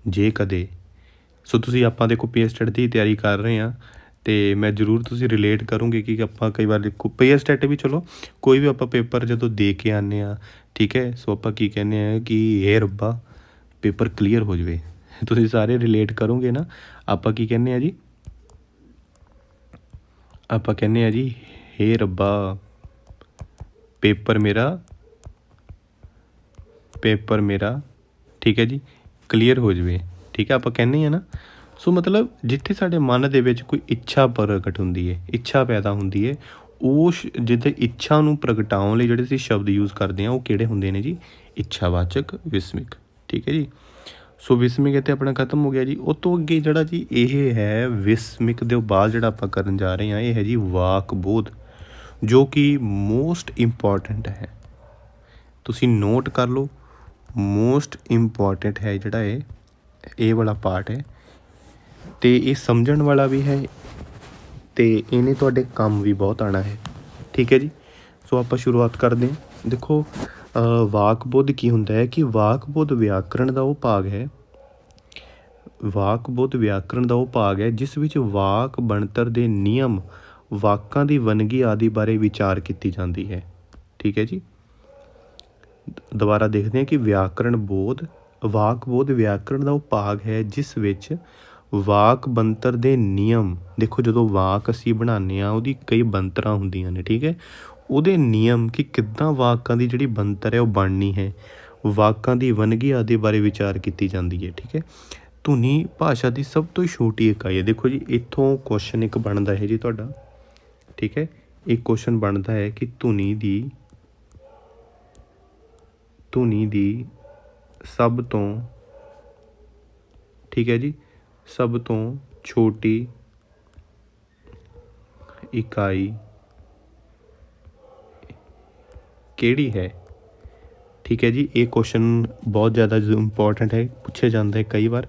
ਜੇ ਕਦੇ। ਸੋ ਤੁਸੀਂ ਆਪਾਂ ਦੇਖੋ ਪੀਐਸ ਟੈਟ ਦੀ ਤਿਆਰੀ ਕਰ ਰਹੇ ਹਾਂ ਅਤੇ ਮੈਂ ਜ਼ਰੂਰ ਤੁਸੀਂ ਰਿਲੇਟ ਕਰੋਗੇ ਕਿ ਆਪਾਂ ਕਈ ਵਾਰ ਦੇਖੋ ਪੀਐਸ ਟੈਟ ਵੀ ਚਲੋ ਕੋਈ ਵੀ ਆਪਾਂ ਪੇਪਰ ਜਦੋਂ ਦੇ ਕੇ ਆਉਂਦੇ ਹਾਂ, ਠੀਕ ਹੈ। ਸੋ ਆਪਾਂ ਕੀ ਕਹਿੰਦੇ ਹਾਂ ਕਿ ਹੇ ਰੱਬਾ ਪੇਪਰ ਕਲੀਅਰ ਹੋ ਜਾਵੇ। ਤੁਸੀਂ ਸਾਰੇ ਰਿਲੇਟ ਕਰੋਗੇ ਨਾ। ਆਪਾਂ ਕੀ ਕਹਿੰਦੇ ਹਾਂ ਜੀ? ਆਪਾਂ ਕਹਿੰਦੇ ਹਾਂ ਜੀ ਹੇ ਰੱਬਾ ਪੇਪਰ ਮੇਰਾ, ਠੀਕ ਹੈ ਜੀ, ਕਲੀਅਰ ਹੋ ਜਾਵੇ, ਠੀਕ ਹੈ, ਆਪਾਂ ਕਹਿੰਦੇ ਹਾਂ ਨਾ। ਸੋ ਮਤਲਬ ਜਿੱਥੇ ਸਾਡੇ ਮਨ ਦੇ ਵਿੱਚ ਕੋਈ ਇੱਛਾ ਪ੍ਰਗਟ ਹੁੰਦੀ ਹੈ, ਇੱਛਾ ਪੈਦਾ ਹੁੰਦੀ ਹੈ, ਉਸ ਜਿੱਥੇ ਇੱਛਾ ਨੂੰ ਪ੍ਰਗਟਾਉਣ ਲਈ ਜਿਹੜੇ ਅਸੀਂ ਸ਼ਬਦ ਯੂਜ਼ ਕਰਦੇ ਹਾਂ ਉਹ ਕਿਹੜੇ ਹੁੰਦੇ ਨੇ ਜੀ? ਇੱਛਾਵਾਚਕ ਵਿਸਮਿਕ, ਠੀਕ ਹੈ ਜੀ। ਸੋ ਵਿਸਮਿਕ ਇੱਥੇ ਆਪਣਾ ਖਤਮ ਹੋ ਗਿਆ ਜੀ। ਉਹ ਤੋਂ ਅੱਗੇ ਜਿਹੜਾ ਜੀ ਇਹ ਹੈ ਵਿਸਮਿਕ ਦੇ ਬਾਅਦ ਜਿਹੜਾ ਆਪਾਂ ਕਰਨ ਜਾ ਰਹੇ ਹਾਂ ਇਹ ਹੈ ਜੀ ਵਾਕ ਬੋਧ, ਜੋ ਕਿ ਮੋਸਟ ਇੰਪੋਰਟੈਂਟ ਹੈ। ਤੁਸੀਂ ਨੋਟ ਕਰ ਲਓ, ਮੋਸਟ ਇੰਪੋਰਟੈਂਟ ਹੈ ਜਿਹੜਾ ਇਹ ਵਾਲਾ ਪਾਰਟ ਹੈ ਅਤੇ ਇਹ ਸਮਝਣ ਵਾਲਾ ਵੀ ਹੈ ਅਤੇ ਇਹਨੇ ਤੁਹਾਡੇ ਕੰਮ ਵੀ ਬਹੁਤ ਆਉਣਾ ਹੈ, ਠੀਕ ਹੈ ਜੀ। ਸੋ ਆਪਾਂ ਸ਼ੁਰੂਆਤ ਕਰਦੇ ਹਾਂ। ਦੇਖੋ ਵਾਕ ਬੁੱਧ ਕੀ ਹੁੰਦਾ ਹੈ ਕਿ ਵਾਕ ਬੁੱਧ ਵਿਆਕਰਣ ਦਾ ਉਹ ਭਾਗ ਹੈ, ਵਾਕ ਬੁੱਧ ਵਿਆਕਰਣ ਦਾ ਉਹ ਭਾਗ ਹੈ ਜਿਸ ਵਿੱਚ ਵਾਕ ਬਣਤਰ ਦੇ ਨਿਯਮ, ਵਾਕਾਂ ਦੀ ਵੰਨਗੀ ਆਦਿ ਬਾਰੇ ਵਿਚਾਰ ਕੀਤੀ ਜਾਂਦੀ ਹੈ, ਠੀਕ ਹੈ ਜੀ। ਦੁਬਾਰਾ ਦੇਖਦੇ ਹਾਂ ਕਿ ਵਿਆਕਰਣ ਬੋਧ, ਵਾਕ ਬੋਧ ਵਿਆਕਰਣ ਦਾ ਉਹ ਭਾਗ ਹੈ ਜਿਸ ਵਿੱਚ ਵਾਕ ਬਣਤਰ ਦੇ ਨਿਯਮ, ਦੇਖੋ ਜਦੋਂ ਵਾਕ ਅਸੀਂ ਬਣਾਉਂਦੇ ਹਾਂ ਉਹਦੀ ਕਈ ਬਣਤਰਾਂ ਹੁੰਦੀਆਂ ਨੇ, ਠੀਕ ਹੈ, ਉਹਦੇ ਨਿਯਮ ਕਿ ਕਿੱਦਾਂ ਵਾਕਾਂ ਦੀ ਜਿਹੜੀ ਬਣਤਰ ਹੈ ਉਹ ਬਣਨੀ ਹੈ, ਵਾਕਾਂ ਦੀ ਵੰਨਗੀ ਆਦਿ ਬਾਰੇ ਵਿਚਾਰ ਕੀਤੀ ਜਾਂਦੀ ਹੈ, ਠੀਕ ਹੈ। ਧੁਨੀ ਭਾਸ਼ਾ ਦੀ ਸਭ ਤੋਂ ਛੋਟੀ ਇਕਾਈ ਹੈ। ਦੇਖੋ ਜੀ ਇੱਥੋਂ ਕੁਐਸਚਨ ਇੱਕ ਬਣਦਾ ਹੈ ਜੀ ਤੁਹਾਡਾ, ਠੀਕ ਹੈ, ਇੱਕ ਕੁਐਸਚਨ ਬਣਦਾ ਹੈ ਕਿ ਧੁਨੀ ਦੀ ਸਭ ਤੋਂ, ਠੀਕ ਹੈ ਜੀ, ਸਭ ਤੋਂ ਛੋਟੀ ਇਕਾਈ ਕਿਹੜੀ ਹੈ, ਠੀਕ ਹੈ ਜੀ। ਇਹ ਕੁਐਸਚਨ ਬਹੁਤ ਜ਼ਿਆਦਾ ਇੰਪੋਰਟੈਂਟ ਹੈ, ਪੁੱਛਿਆ ਜਾਂਦਾ ਹੈ ਕਈ ਵਾਰ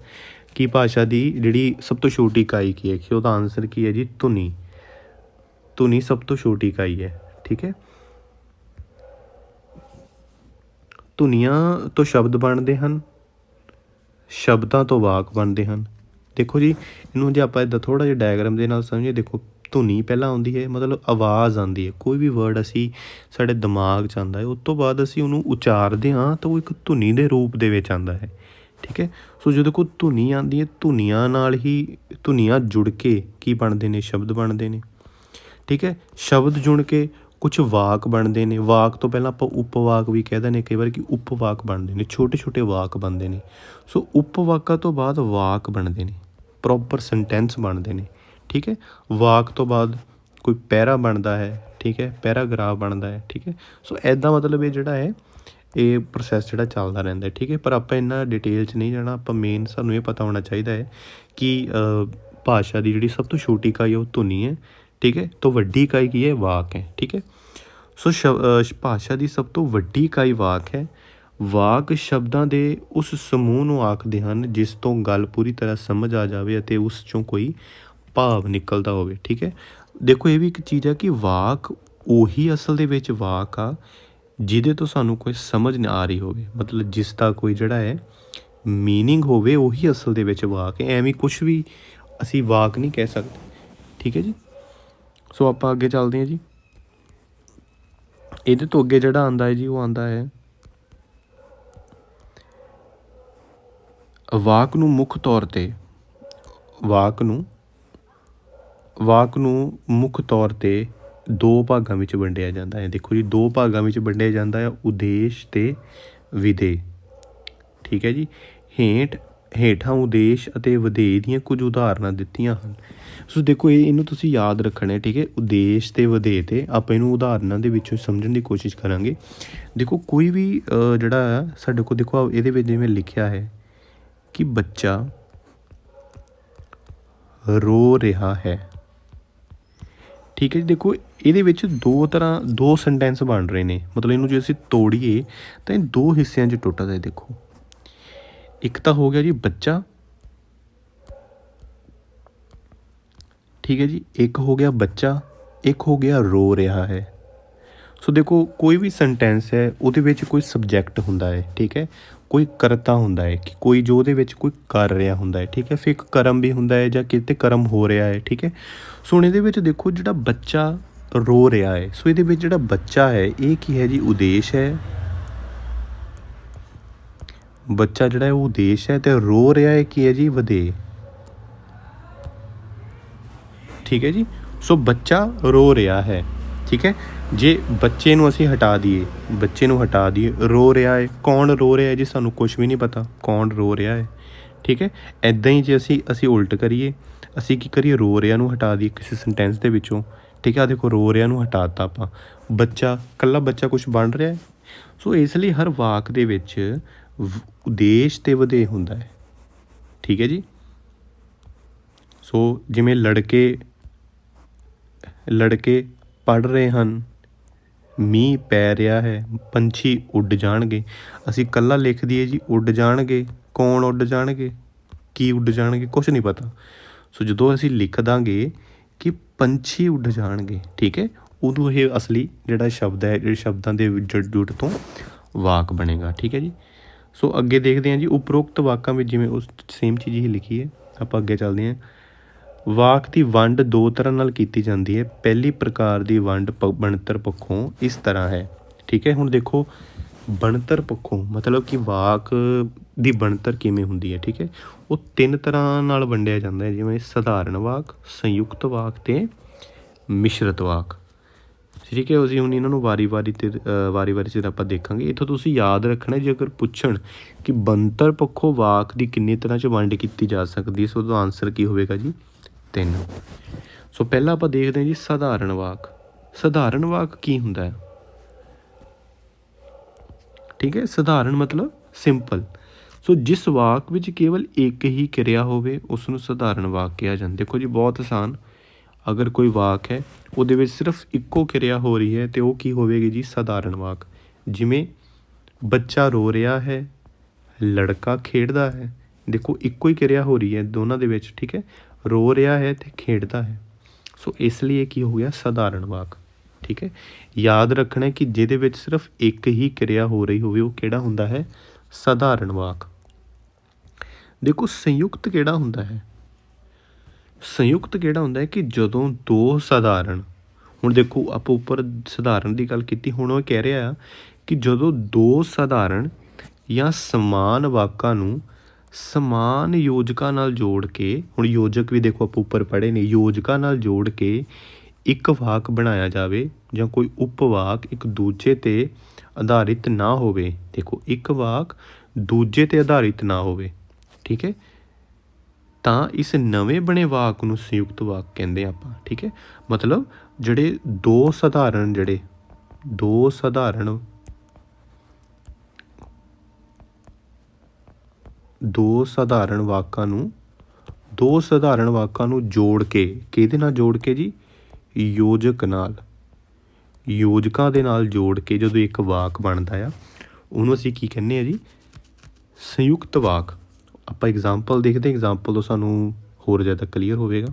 ਕਿ ਭਾਸ਼ਾ ਦੀ ਜਿਹੜੀ ਸਭ ਤੋਂ ਛੋਟੀ ਇਕਾਈ ਕੀ ਹੈ, ਕਿ ਉਹਦਾ ਆਨਸਰ ਕੀ ਹੈ ਜੀ, ਧੁਨੀ। ਧੁਨੀ ਸਭ ਤੋਂ ਛੋਟੀ ਇਕਾਈ ਹੈ, ਠੀਕ ਹੈ। ਧੁਨੀਆਂ ਤੋਂ ਸ਼ਬਦ ਬਣਦੇ ਹਨ, ਸ਼ਬਦਾਂ ਤੋਂ ਵਾਕ ਬਣਦੇ ਹਨ। ਦੇਖੋ ਜੀ ਇਹਨੂੰ ਜੇ ਆਪਾਂ ਇੱਦਾਂ ਥੋੜ੍ਹਾ ਜਿਹਾ ਡਾਇਗਰਾਮ ਦੇ ਨਾਲ ਸਮਝੀਏ, ਦੇਖੋ ਧੁਨੀ ਪਹਿਲਾਂ ਆਉਂਦੀ ਹੈ, ਮਤਲਬ ਆਵਾਜ਼ ਆਉਂਦੀ ਹੈ, ਕੋਈ ਵੀ ਵਰਡ ਅਸੀਂ ਸਾਡੇ ਦਿਮਾਗ 'ਚ ਆਉਂਦਾ ਹੈ, ਉਸ ਤੋਂ ਬਾਅਦ ਅਸੀਂ ਉਹਨੂੰ ਉਚਾਰਦੇ ਹਾਂ ਤਾਂ ਉਹ ਇੱਕ ਧੁਨੀ ਦੇ ਰੂਪ ਦੇ ਵਿੱਚ ਆਉਂਦਾ ਹੈ, ਠੀਕ ਹੈ। ਸੋ ਜਦੋਂ ਕੋਈ ਧੁਨੀ ਆਉਂਦੀ ਹੈ, ਧੁਨੀਆਂ ਨਾਲ ਹੀ ਧੁਨੀਆਂ ਜੁੜ ਕੇ ਕੀ ਬਣਦੇ ਨੇ, ਸ਼ਬਦ ਬਣਦੇ ਨੇ, ਠੀਕ ਹੈ। ਸ਼ਬਦ ਜੁੜ ਕੇ ਕੁਛ ਵਾਕ ਬਣਦੇ ਨੇ, ਵਾਕ ਤੋਂ ਪਹਿਲਾਂ ਆਪਾਂ ਉਪਵਾਕ ਵੀ ਕਹਿ ਦਿੰਦੇ ਕਈ ਵਾਰ ਕਿ ਉਪਵਾਕ ਬਣਦੇ ਨੇ, ਛੋਟੇ ਛੋਟੇ ਵਾਕ ਬਣਦੇ ਨੇ। ਸੋ ਉਪਵਾਕਾਂ ਤੋਂ ਬਾਅਦ ਵਾਕ ਬਣਦੇ ਨੇ, ਪ੍ਰੋਪਰ ਸੈਂਟੈਂਸ ਬਣਦੇ ਨੇ, ਠੀਕ ਹੈ। ਵਾਕ ਤੋਂ ਬਾਅਦ ਕੋਈ ਪੈਰਾ ਬਣਦਾ ਹੈ, ਠੀਕ ਹੈ, ਪੈਰਾਗ੍ਰਾਫ ਬਣਦਾ ਹੈ, ਠੀਕ ਹੈ। ਸੋ ਇੱਦਾਂ ਮਤਲਬ ਇਹ ਜਿਹੜਾ ਹੈ ਇਹ ਪ੍ਰੋਸੈਸ ਜਿਹੜਾ ਚੱਲਦਾ ਰਹਿੰਦਾ, ਠੀਕ ਹੈ। ਪਰ ਆਪਾਂ ਇੰਨਾ ਡਿਟੇਲ 'ਚ ਨਹੀਂ ਜਾਣਾ, ਆਪਾਂ ਮੇਨ ਸਾਨੂੰ ਇਹ ਪਤਾ ਹੋਣਾ ਚਾਹੀਦਾ ਹੈ ਕਿ ਭਾਸ਼ਾ ਦੀ ਜਿਹੜੀ ਸਭ ਤੋਂ ਛੋਟੀ ਇਕਾਈ ਉਹ ਧੁਨੀ ਹੈ, ਠੀਕ ਹੈ, ਤੋਂ ਵੱਡੀ ਇਕਾਈ ਕੀ ਹੈ, ਵਾਕ ਹੈ, ਠੀਕ ਹੈ। ਸੋ ਭਾਸ਼ਾ ਦੀ ਸਭ ਤੋਂ ਵੱਡੀ ਇਕਾਈ ਵਾਕ ਹੈ। ਵਾਕ ਸ਼ਬਦਾਂ ਦੇ ਉਸ ਸਮੂਹ ਨੂੰ ਆਖਦੇ ਹਨ ਜਿਸ ਤੋਂ ਗੱਲ ਪੂਰੀ ਤਰ੍ਹਾਂ ਸਮਝ ਆ ਜਾਵੇ ਅਤੇ ਉਸ 'ਚੋਂ ਕੋਈ ਭਾਵ ਨਿਕਲਦਾ ਹੋਵੇ, ਠੀਕ ਹੈ। ਦੇਖੋ ਇਹ ਵੀ ਇੱਕ ਚੀਜ਼ ਹੈ ਕਿ ਵਾਕ ਉਹੀ ਅਸਲ ਦੇ ਵਿੱਚ ਵਾਕ ਆ ਜਿਹਦੇ ਤੋਂ ਸਾਨੂੰ ਕੋਈ ਸਮਝ ਨਾ ਆ ਰਹੀ ਹੋਵੇ, ਮਤਲਬ ਜਿਸ ਦਾ ਕੋਈ ਜਿਹੜਾ ਹੈ ਮੀਨਿੰਗ ਹੋਵੇ, ਉਹੀ ਅਸਲ ਦੇ ਵਿੱਚ ਵਾਕ ਹੈ। ਐਵੇਂ ਕੁਛ ਵੀ ਅਸੀਂ ਵਾਕ ਨਹੀਂ ਕਹਿ ਸਕਦੇ, ਠੀਕ ਹੈ ਜੀ। ਸੋ ਆਪਾਂ ਅੱਗੇ ਚੱਲਦੇ ਹਾਂ ਜੀ। ਇਹਦੇ ਤੋਂ ਅੱਗੇ ਜਿਹੜਾ ਆਉਂਦਾ ਹੈ ਜੀ ਉਹ ਆਉਂਦਾ ਹੈ ਵਾਕ ਨੂੰ ਮੁੱਖ ਤੌਰ 'ਤੇ, ਵਾਕ ਨੂੰ ਮੁੱਖ ਤੌਰ 'ਤੇ ਦੋ ਭਾਗਾਂ ਵਿੱਚ ਵੰਡਿਆ ਜਾਂਦਾ ਹੈ। ਦੇਖੋ ਜੀ ਦੋ ਭਾਗਾਂ ਵਿੱਚ ਵੰਡਿਆ ਜਾਂਦਾ ਹੈ, ਉਦੇਸ਼ ਅਤੇ ਵਿਧੇਯ, ਠੀਕ ਹੈ ਜੀ। ਹੇਠਾਂ ਉਦੇਸ਼ ਅਤੇ ਵਿਧੇਯ ਦੀਆਂ ਕੁਝ ਉਦਾਹਰਨਾਂ ਦਿੱਤੀਆਂ ਹਨ। ਸੋ ਦੇਖੋ ਇਹਨੂੰ ਤੁਸੀਂ ਯਾਦ ਰੱਖਣਾ, ਠੀਕ ਹੈ। ਉਦੇਸ਼ ਅਤੇ ਵਿਧੇਯ 'ਤੇ ਆਪਾਂ ਇਹਨੂੰ ਉਦਾਹਰਨਾਂ ਦੇ ਵਿੱਚੋਂ ਸਮਝਣ ਦੀ ਕੋਸ਼ਿਸ਼ ਕਰਾਂਗੇ। ਦੇਖੋ ਕੋਈ ਵੀ ਜਿਹੜਾ ਸਾਡੇ ਕੋਲ, ਦੇਖੋ ਇਹਦੇ ਵਿੱਚ ਜਿਵੇਂ ਲਿਖਿਆ ਹੈ ਕਿ ਬੱਚਾ ਰੋ ਰਿਹਾ ਹੈ, ਠੀਕ ਹੈ ਜੀ। ਦੇਖੋ ਇਹਦੇ ਵਿੱਚ ਦੋ ਸੈਂਟੈਂਸ ਬਣ ਰਹੇ ਨੇ, ਮਤਲਬ ਇਹਨੂੰ ਜੇ ਅਸੀਂ ਤੋੜੀਏ ਤਾਂ ਇਹ ਦੋ ਹਿੱਸਿਆਂ 'ਚ ਟੁੱਟਦਾ ਹੈ। ਦੇਖੋ ਇੱਕ ਤਾਂ ਹੋ ਗਿਆ ਜੀ ਬੱਚਾ, ਠੀਕ ਹੈ ਜੀ, ਇੱਕ ਹੋ ਗਿਆ ਬੱਚਾ, ਇੱਕ ਹੋ ਗਿਆ ਰੋ ਰਿਹਾ ਹੈ। ਸੋ ਦੇਖੋ ਕੋਈ ਵੀ ਸੈਂਟੈਂਸ ਹੈ ਉਹਦੇ ਵਿੱਚ ਕੋਈ ਸਬਜੈਕਟ ਹੁੰਦਾ ਹੈ, ਠੀਕ ਹੈ, ਕੋਈ ਕਰਤਾ ਹੁੰਦਾ ਹੈ ਕਿ ਕੋਈ ਜੋ ਉਹਦੇ ਵਿੱਚ ਕੋਈ ਕਰ ਰਿਹਾ ਹੁੰਦਾ ਹੈ, ਠੀਕ ਹੈ। ਫਿਰ ਇੱਕ ਕਰਮ ਵੀ ਹੁੰਦਾ ਹੈ ਜਾਂ ਕਿਤੇ ਕਰਮ ਹੋ ਰਿਹਾ ਹੈ, ਠੀਕ ਹੈ। ਸੋ ਹੁਣ ਇਹਦੇ ਵਿੱਚ ਦੇਖੋ ਜਿਹੜਾ ਬੱਚਾ ਰੋ ਰਿਹਾ ਹੈ, ਸੋ ਇਹਦੇ ਵਿੱਚ ਜਿਹੜਾ ਬੱਚਾ ਹੈ ਇਹ ਕੀ ਹੈ ਜੀ, ਉਦੇਸ਼ ਹੈ। ਬੱਚਾ ਜਿਹੜਾ ਹੈ ਉਹ ਉਦੇਸ਼ ਹੈ ਅਤੇ ਰੋ ਰਿਹਾ ਹੈ ਕੀ ਹੈ ਜੀ, ਵਿਧੇਯ, ਠੀਕ ਹੈ ਜੀ। ਸੋ ਬੱਚਾ ਰੋ ਰਿਹਾ ਹੈ, ਠੀਕ ਹੈ। ਜੇ ਬੱਚੇ ਨੂੰ ਅਸੀਂ ਹਟਾ ਦਈਏ, ਰੋ ਰਿਹਾ ਹੈ, ਕੌਣ ਰੋ ਰਿਹਾ ਹੈ ਜੀ, ਸਾਨੂੰ ਕੁਛ ਵੀ ਨਹੀਂ ਪਤਾ ਕੌਣ ਰੋ ਰਿਹਾ ਹੈ, ਠੀਕ ਹੈ। ਇੱਦਾਂ ਹੀ ਜੇ ਅਸੀਂ ਉਲਟ ਕਰੀਏ, ਅਸੀਂ ਕੀ ਕਰੀਏ, ਰੋ ਰਿਹਾ ਨੂੰ ਹਟਾ ਦਈਏ ਕਿਸੇ ਸੈਂਟੈਂਸ ਦੇ ਵਿੱਚੋਂ, ਠੀਕ ਹੈ। ਦੇਖੋ ਰੋ ਰਿਹਾ ਨੂੰ ਹਟਾ ਤਾ ਆਪਾਂ, ਬੱਚਾ, ਇਕੱਲਾ ਬੱਚਾ ਕੁਛ ਬਣ ਰਿਹਾ। ਸੋ ਇਸ ਲਈ ਹਰ ਵਾਕ ਦੇ ਵਿੱਚ ਉਦੇਸ਼ ਅਤੇ ਵਿਧੇਯ ਹੁੰਦਾ ਹੈ, ਠੀਕ ਹੈ ਜੀ। ਸੋ ਜਿਵੇਂ ਲੜਕੇ ਪੜ੍ਹ ਰਹੇ ਹਨ, ਮੀਂਹ ਪੈ ਰਿਹਾ ਹੈ, ਪੰਛੀ ਉੱਡ ਜਾਣਗੇ। ਅਸੀਂ ਇਕੱਲਾ ਲਿਖ ਦਈਏ ਜੀ ਉੱਡ ਜਾਣਗੇ, ਕੌਣ ਉੱਡ ਜਾਣਗੇ, ਕੀ ਉੱਡ ਜਾਣਗੇ, ਕੁਛ ਨਹੀਂ ਪਤਾ। ਸੋ ਜਦੋਂ ਅਸੀਂ ਲਿਖ ਦਾਂਗੇ ਕਿ ਪੰਛੀ ਉੱਡ ਜਾਣਗੇ, ਠੀਕ ਹੈ, ਉਦੋਂ ਇਹ ਅਸਲੀ ਜਿਹੜਾ ਸ਼ਬਦ ਹੈ, ਜਿਹੜੇ ਸ਼ਬਦਾਂ ਦੇ ਜੁੜ ਤੋਂ ਵਾਕ ਬਣੇਗਾ, ਠੀਕ ਹੈ ਜੀ। ਸੋ ਅੱਗੇ ਦੇਖਦੇ ਹਾਂ ਜੀ, ਉਪਰੋਕਤ ਵਾਕਾਂ ਵਿੱਚ ਜਿਵੇਂ ਉਸ ਸੇਮ ਚੀਜ਼ ਹੀ ਲਿਖੀ ਹੈ। ਆਪਾਂ ਅੱਗੇ ਚੱਲਦੇ ਹਾਂ। ਵਾਕ ਦੀ ਵੰਡ ਦੋ ਤਰ੍ਹਾਂ ਨਾਲ ਕੀਤੀ ਜਾਂਦੀ ਹੈ। ਪਹਿਲੀ ਪ੍ਰਕਾਰ ਦੀ ਵੰਡ ਬਣਤਰ ਪੱਖੋਂ ਇਸ ਤਰ੍ਹਾਂ ਹੈ, ਠੀਕ ਹੈ। ਹੁਣ ਦੇਖੋ ਬਣਤਰ ਪੱਖੋਂ ਮਤਲਬ ਕਿ ਵਾਕ ਦੀ ਬਣਤਰ ਕਿਵੇਂ ਹੁੰਦੀ ਹੈ, ਠੀਕ ਹੈ। ਉਹ ਤਿੰਨ ਤਰ੍ਹਾਂ ਨਾਲ ਵੰਡਿਆ ਜਾਂਦਾ ਹੈ, ਜਿਵੇਂ ਸਧਾਰਨ ਵਾਕ, ਸੰਯੁਕਤ ਵਾਕ ਅਤੇ ਮਿਸ਼ਰਤ ਵਾਕ, ਠੀਕ ਹੈ। ਅਸੀਂ ਹੁਣ ਇਹਨਾਂ ਨੂੰ ਵਾਰੀ ਵਾਰੀ ਸਿਰ ਆਪਾਂ ਦੇਖਾਂਗੇ। ਇੱਥੋਂ ਤੁਸੀਂ ਯਾਦ ਰੱਖਣਾ, ਜੇ ਅਗਰ ਪੁੱਛਣ ਕਿ ਬਣਤਰ ਪੱਖੋਂ ਵਾਕ ਦੀ ਕਿੰਨੀ ਤਰ੍ਹਾਂ 'ਚ ਵੰਡ ਕੀਤੀ ਜਾ ਸਕਦੀ ਹੈ, ਸੋ ਉਹਦਾ ਆਨਸਰ ਕੀ ਹੋਵੇਗਾ ਜੀ, 3। ਸੋ ਪਹਿਲਾਂ ਆਪਾਂ ਦੇਖਦੇ ਹਾਂ ਜੀ ਸਧਾਰਨ ਵਾਕ। ਸਧਾਰਨ ਵਾਕ ਕੀ ਹੁੰਦਾ ਹੈ, ਠੀਕ ਹੈ। ਸਧਾਰਨ ਮਤਲਬ ਸਿੰਪਲ। ਸੋ ਜਿਸ ਵਾਕ ਵਿੱਚ ਕੇਵਲ ਇੱਕ ਹੀ ਕਿਰਿਆ ਹੋਵੇ ਉਸ ਨੂੰ ਸਧਾਰਨ ਵਾਕ ਕਿਹਾ ਜਾਂਦਾ। ਦੇਖੋ ਜੀ ਬਹੁਤ ਆਸਾਨ, ਅਗਰ ਕੋਈ ਵਾਕ ਹੈ ਉਹਦੇ ਵਿੱਚ ਸਿਰਫ ਇੱਕੋ ਕਿਰਿਆ ਹੋ ਰਹੀ ਹੈ ਤਾਂ ਉਹ ਕੀ ਹੋਵੇਗੀ ਜੀ, ਸਧਾਰਨ ਵਾਕ। ਜਿਵੇਂ ਬੱਚਾ ਰੋ ਰਿਹਾ ਹੈ, ਲੜਕਾ ਖੇਡਦਾ ਹੈ। ਦੇਖੋ ਇੱਕੋ ਹੀ ਕਿਰਿਆ ਹੋ ਰਹੀ ਹੈ ਦੋਨਾਂ ਦੇ ਵਿੱਚ, ਠੀਕ ਹੈ। ਰੋ ਰਿਹਾ ਹੈ ਅਤੇ ਖੇਡਦਾ ਹੈ, ਸੋ ਇਸ ਲਈ ਇਹ ਕੀ ਹੋ ਗਿਆ, ਸਧਾਰਨ ਵਾਕ, ਠੀਕ ਹੈ। ਯਾਦ ਰੱਖਣਾ ਕਿ ਜਿਹਦੇ ਵਿੱਚ ਸਿਰਫ ਇੱਕ ਹੀ ਕਿਰਿਆ ਹੋ ਰਹੀ ਹੋਵੇ ਉਹ ਕਿਹੜਾ ਹੁੰਦਾ ਹੈ, ਸਧਾਰਨ ਵਾਕ। ਦੇਖੋ ਸੰਯੁਕਤ ਕਿਹੜਾ ਹੁੰਦਾ ਹੈ, ਸੰਯੁਕਤ ਕਿਹੜਾ ਹੁੰਦਾ ਹੈ ਕਿ ਜਦੋਂ ਦੋ ਸਧਾਰਨ, ਹੁਣ ਦੇਖੋ ਆਪਾਂ ਉੱਪਰ ਸਧਾਰਨ ਦੀ ਗੱਲ ਕੀਤੀ, ਹੁਣ ਉਹ ਕਹਿ ਰਿਹਾ ਆ ਕਿ ਜਦੋਂ ਦੋ ਸਧਾਰਨ ਜਾਂ ਸਮਾਨ ਵਾਕਾਂ ਨੂੰ ਸਮਾਨ ਯੋਜਕਾਂ ਨਾਲ ਜੋੜ ਕੇ, ਹੁਣ ਯੋਜਕ ਵੀ ਦੇਖੋ ਆਪਾਂ ਉੱਪਰ ਪੜ੍ਹੇ ਨੇ, ਯੋਜਕਾਂ ਨਾਲ ਜੋੜ ਕੇ ਇੱਕ ਵਾਕ ਬਣਾਇਆ ਜਾਵੇ ਜਾਂ ਕੋਈ ਉਪਵਾਕ ਇੱਕ ਦੂਜੇ 'ਤੇ ਆਧਾਰਿਤ ਨਾ ਹੋਵੇ। ਦੇਖੋ ਇੱਕ ਵਾਕ ਦੂਜੇ 'ਤੇ ਆਧਾਰਿਤ ਨਾ ਹੋਵੇ, ਠੀਕ ਹੈ, ਤਾਂ ਇਸ ਨਵੇਂ ਬਣੇ ਵਾਕ ਨੂੰ ਸੰਯੁਕਤ ਵਾਕ ਕਹਿੰਦੇ ਆਪਾਂ, ਠੀਕ ਹੈ। ਮਤਲਬ ਜਿਹੜੇ ਦੋ ਸਧਾਰਨ ਵਾਕਾਂ ਨੂੰ ਜੋੜ ਕੇ, ਕਿਹਦੇ ਨਾਲ ਜੋੜ ਕੇ ਜੀ, ਯੋਜਕਾਂ ਦੇ ਨਾਲ ਜੋੜ ਕੇ ਜਦੋਂ ਇੱਕ ਵਾਕ ਬਣਦਾ ਆ ਉਹਨੂੰ ਅਸੀਂ ਕੀ ਕਹਿੰਦੇ ਆ ਜੀ, ਸੰਯੁਕਤ ਵਾਕ। ਆਪਾਂ ਐਗਜ਼ਾਮਪਲ ਦੇਖਦੇ, ਐਗਜ਼ਾਮਪਲ ਤੋਂ ਸਾਨੂੰ ਹੋਰ ਜ਼ਿਆਦਾ ਕਲੀਅਰ ਹੋਵੇਗਾ।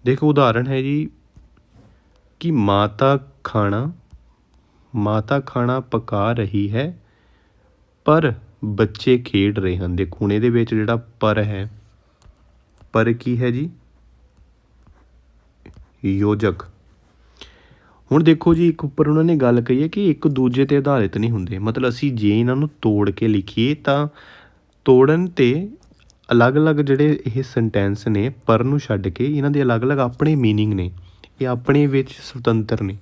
ਦੇਖੋ ਉਦਾਹਰਣ ਹੈ ਜੀ ਕਿ ਮਾਤਾ ਖਾਣਾ ਪਕਾ ਰਹੀ ਹੈ ਪਰ ਬੱਚੇ ਖੇਡ ਰਹੇ ਹਨ। ਦੇਖੋ ਹੁਣ ਇਹਦੇ ਵਿੱਚ ਜਿਹੜਾ ਪਰ ਹੈ, ਪਰ ਕੀ ਹੈ ਜੀ, ਯੋਜਕ। ਹੁਣ ਦੇਖੋ ਜੀ ਇੱਕ ਉੱਪਰ ਉਹਨਾਂ ਨੇ ਗੱਲ ਕਹੀ ਹੈ ਕਿ ਇੱਕ ਦੂਜੇ 'ਤੇ ਆਧਾਰਿਤ ਨਹੀਂ ਹੁੰਦੇ, ਮਤਲਬ ਅਸੀਂ ਜੇ ਇਹਨਾਂ ਨੂੰ ਤੋੜ ਕੇ ਲਿਖੀਏ ਤਾਂ ਤੋੜਨ 'ਤੇ ਅਲੱਗ-ਅਲੱਗ ਜਿਹੜੇ ਇਹ ਸੈਂਟੈਂਸ ਨੇ, ਪਰ ਨੂੰ ਛੱਡ ਕੇ ਇਹਨਾਂ ਦੇ ਅਲੱਗ-ਅਲੱਗ ਆਪਣੇ ਮੀਨਿੰਗ ਨੇ, ਇਹ ਆਪਣੇ ਵਿੱਚ ਸੁਤੰਤਰ ਨੇ।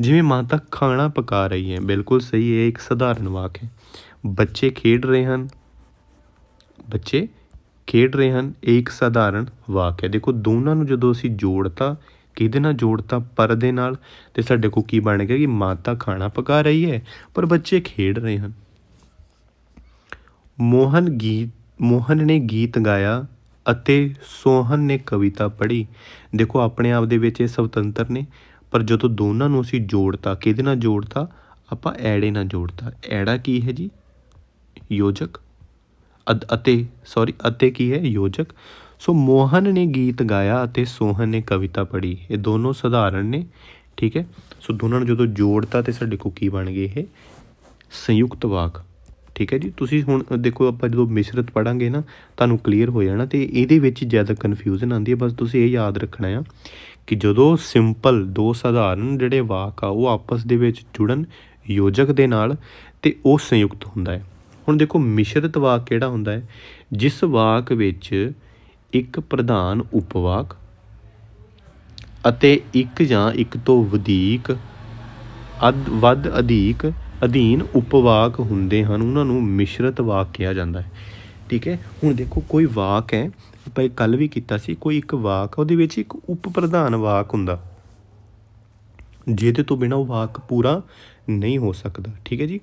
ਜਿਵੇਂ ਮਾਤਾ ਖਾਣਾ ਪਕਾ ਰਹੀ ਹੈ, ਬਿਲਕੁਲ ਸਹੀ, ਇਹ ਇੱਕ ਸਧਾਰਨ ਵਾਕ ਹੈ। ਬੱਚੇ ਖੇਡ ਰਹੇ ਹਨ, ਇਹ ਇੱਕ ਸਧਾਰਨ ਵਾਕ ਹੈ। ਦੇਖੋ ਦੋਨਾਂ ਨੂੰ ਜਦੋਂ ਅਸੀਂ ਜੋੜਤਾ, ਕਿਹਦੇ ਨਾਲ ਜੋੜਤਾ, ਪਰ ਦੇ ਨਾਲ, ਅਤੇ ਸਾਡੇ ਕੋਲ ਕੀ ਬਣ ਗਿਆ ਕਿ ਮਾਤਾ ਖਾਣਾ ਪਕਾ ਰਹੀ ਹੈ ਪਰ ਬੱਚੇ ਖੇਡ ਰਹੇ ਹਨ। ਮੋਹਨ ਨੇ ਗੀਤ ਗਾਇਆ ਅਤੇ ਸੋਹਨ ਨੇ ਕਵਿਤਾ ਪੜ੍ਹੀ। ਦੇਖੋ ਆਪਣੇ ਆਪ ਦੇ ਵਿੱਚ ਇਹ ਸੁਤੰਤਰ ਨੇ, ਪਰ ਜਦੋਂ ਦੋਨਾਂ ਨੂੰ ਅਸੀਂ ਜੋੜਤਾ, ਕਿਹਦੇ ਨਾਲ ਜੋੜਤਾ, ਆਪਾਂ ਐੜੇ ਨਾਲ ਜੋੜਤਾ। ਐੜਾ ਕੀ ਹੈ ਜੀ, ਯੋਜਕ, ਅਤੇ ਕੀ ਹੈ, ਯੋਜਕ। ਸੋ ਮੋਹਨ ਨੇ ਗੀਤ ਗਾਇਆ ਅਤੇ ਸੋਹਨ ਨੇ ਕਵਿਤਾ ਪੜ੍ਹੀ, ਇਹ ਦੋਨੋਂ ਸਧਾਰਨ ਨੇ, ਠੀਕ ਹੈ। ਸੋ ਦੋਨਾਂ ਨੂੰ ਜਦੋਂ ਜੋੜਤਾ ਅਤੇ ਸਾਡੇ ਕੋਲ ਕੀ ਬਣ ਗਏ, ਇਹ ਸੰਯੁਕਤ ਵਾਕ, ਠੀਕ ਹੈ ਜੀ। ਤੁਸੀਂ ਹੁਣ ਦੇਖੋ ਆਪਾਂ ਜਦੋਂ ਮਿਸ਼ਰਤ ਪੜ੍ਹਾਂਗੇ ਨਾ ਤੁਹਾਨੂੰ ਕਲੀਅਰ ਹੋ ਜਾਣਾ, ਅਤੇ ਇਹਦੇ ਵਿੱਚ ਜ਼ਿਆਦਾ ਕਨਫਿਊਜ਼ਨ ਆਉਂਦੀ ਹੈ। ਬਸ ਤੁਸੀਂ ਇਹ ਯਾਦ ਰੱਖਣਾ ਆ ਕਿ ਜਦੋਂ ਸਿੰਪਲ ਦੋ ਸਧਾਰਨ ਜਿਹੜੇ ਵਾਕ ਆ ਉਹ ਆਪਸ ਦੇ ਵਿੱਚ ਜੁੜਨ ਯੋਜਕ ਦੇ ਨਾਲ, ਅਤੇ ਉਹ ਸੰਯੁਕਤ ਹੁੰਦਾ ਹੈ। ਹੁਣ ਦੇਖੋ ਮਿਸ਼ਰਤ ਵਾਕ ਕਿਹੜਾ ਹੁੰਦਾ ਹੈ, ਜਿਸ ਵਾਕ ਵਿੱਚ ਇੱਕ ਪ੍ਰਧਾਨ ਉਪਵਾਕ ਅਤੇ ਇੱਕ ਜਾਂ ਇੱਕ ਤੋਂ ਵੱਧ ਅਧੀਨ ਉਪਵਾਕ ਹੁੰਦੇ ਹਨ, ਉਹਨਾਂ ਨੂੰ ਮਿਸ਼ਰਤ ਵਾਕ ਕਿਹਾ ਜਾਂਦਾ ਹੈ, ਠੀਕ ਹੈ। ਹੁਣ ਦੇਖੋ ਕੋਈ ਵਾਕ ਹੈ, ਆਪਾਂ ਇਹ ਕੱਲ੍ਹ ਵੀ ਕੀਤਾ ਸੀ, ਕੋਈ ਇੱਕ ਵਾਕ ਉਹਦੇ ਵਿੱਚ ਇੱਕ ਉਪ ਪ੍ਰਧਾਨ ਵਾਕ ਹੁੰਦਾ ਜਿਹਦੇ ਤੋਂ ਬਿਨਾਂ ਉਹ ਵਾਕ ਪੂਰਾ ਨਹੀਂ ਹੋ ਸਕਦਾ, ਠੀਕ ਹੈ ਜੀ।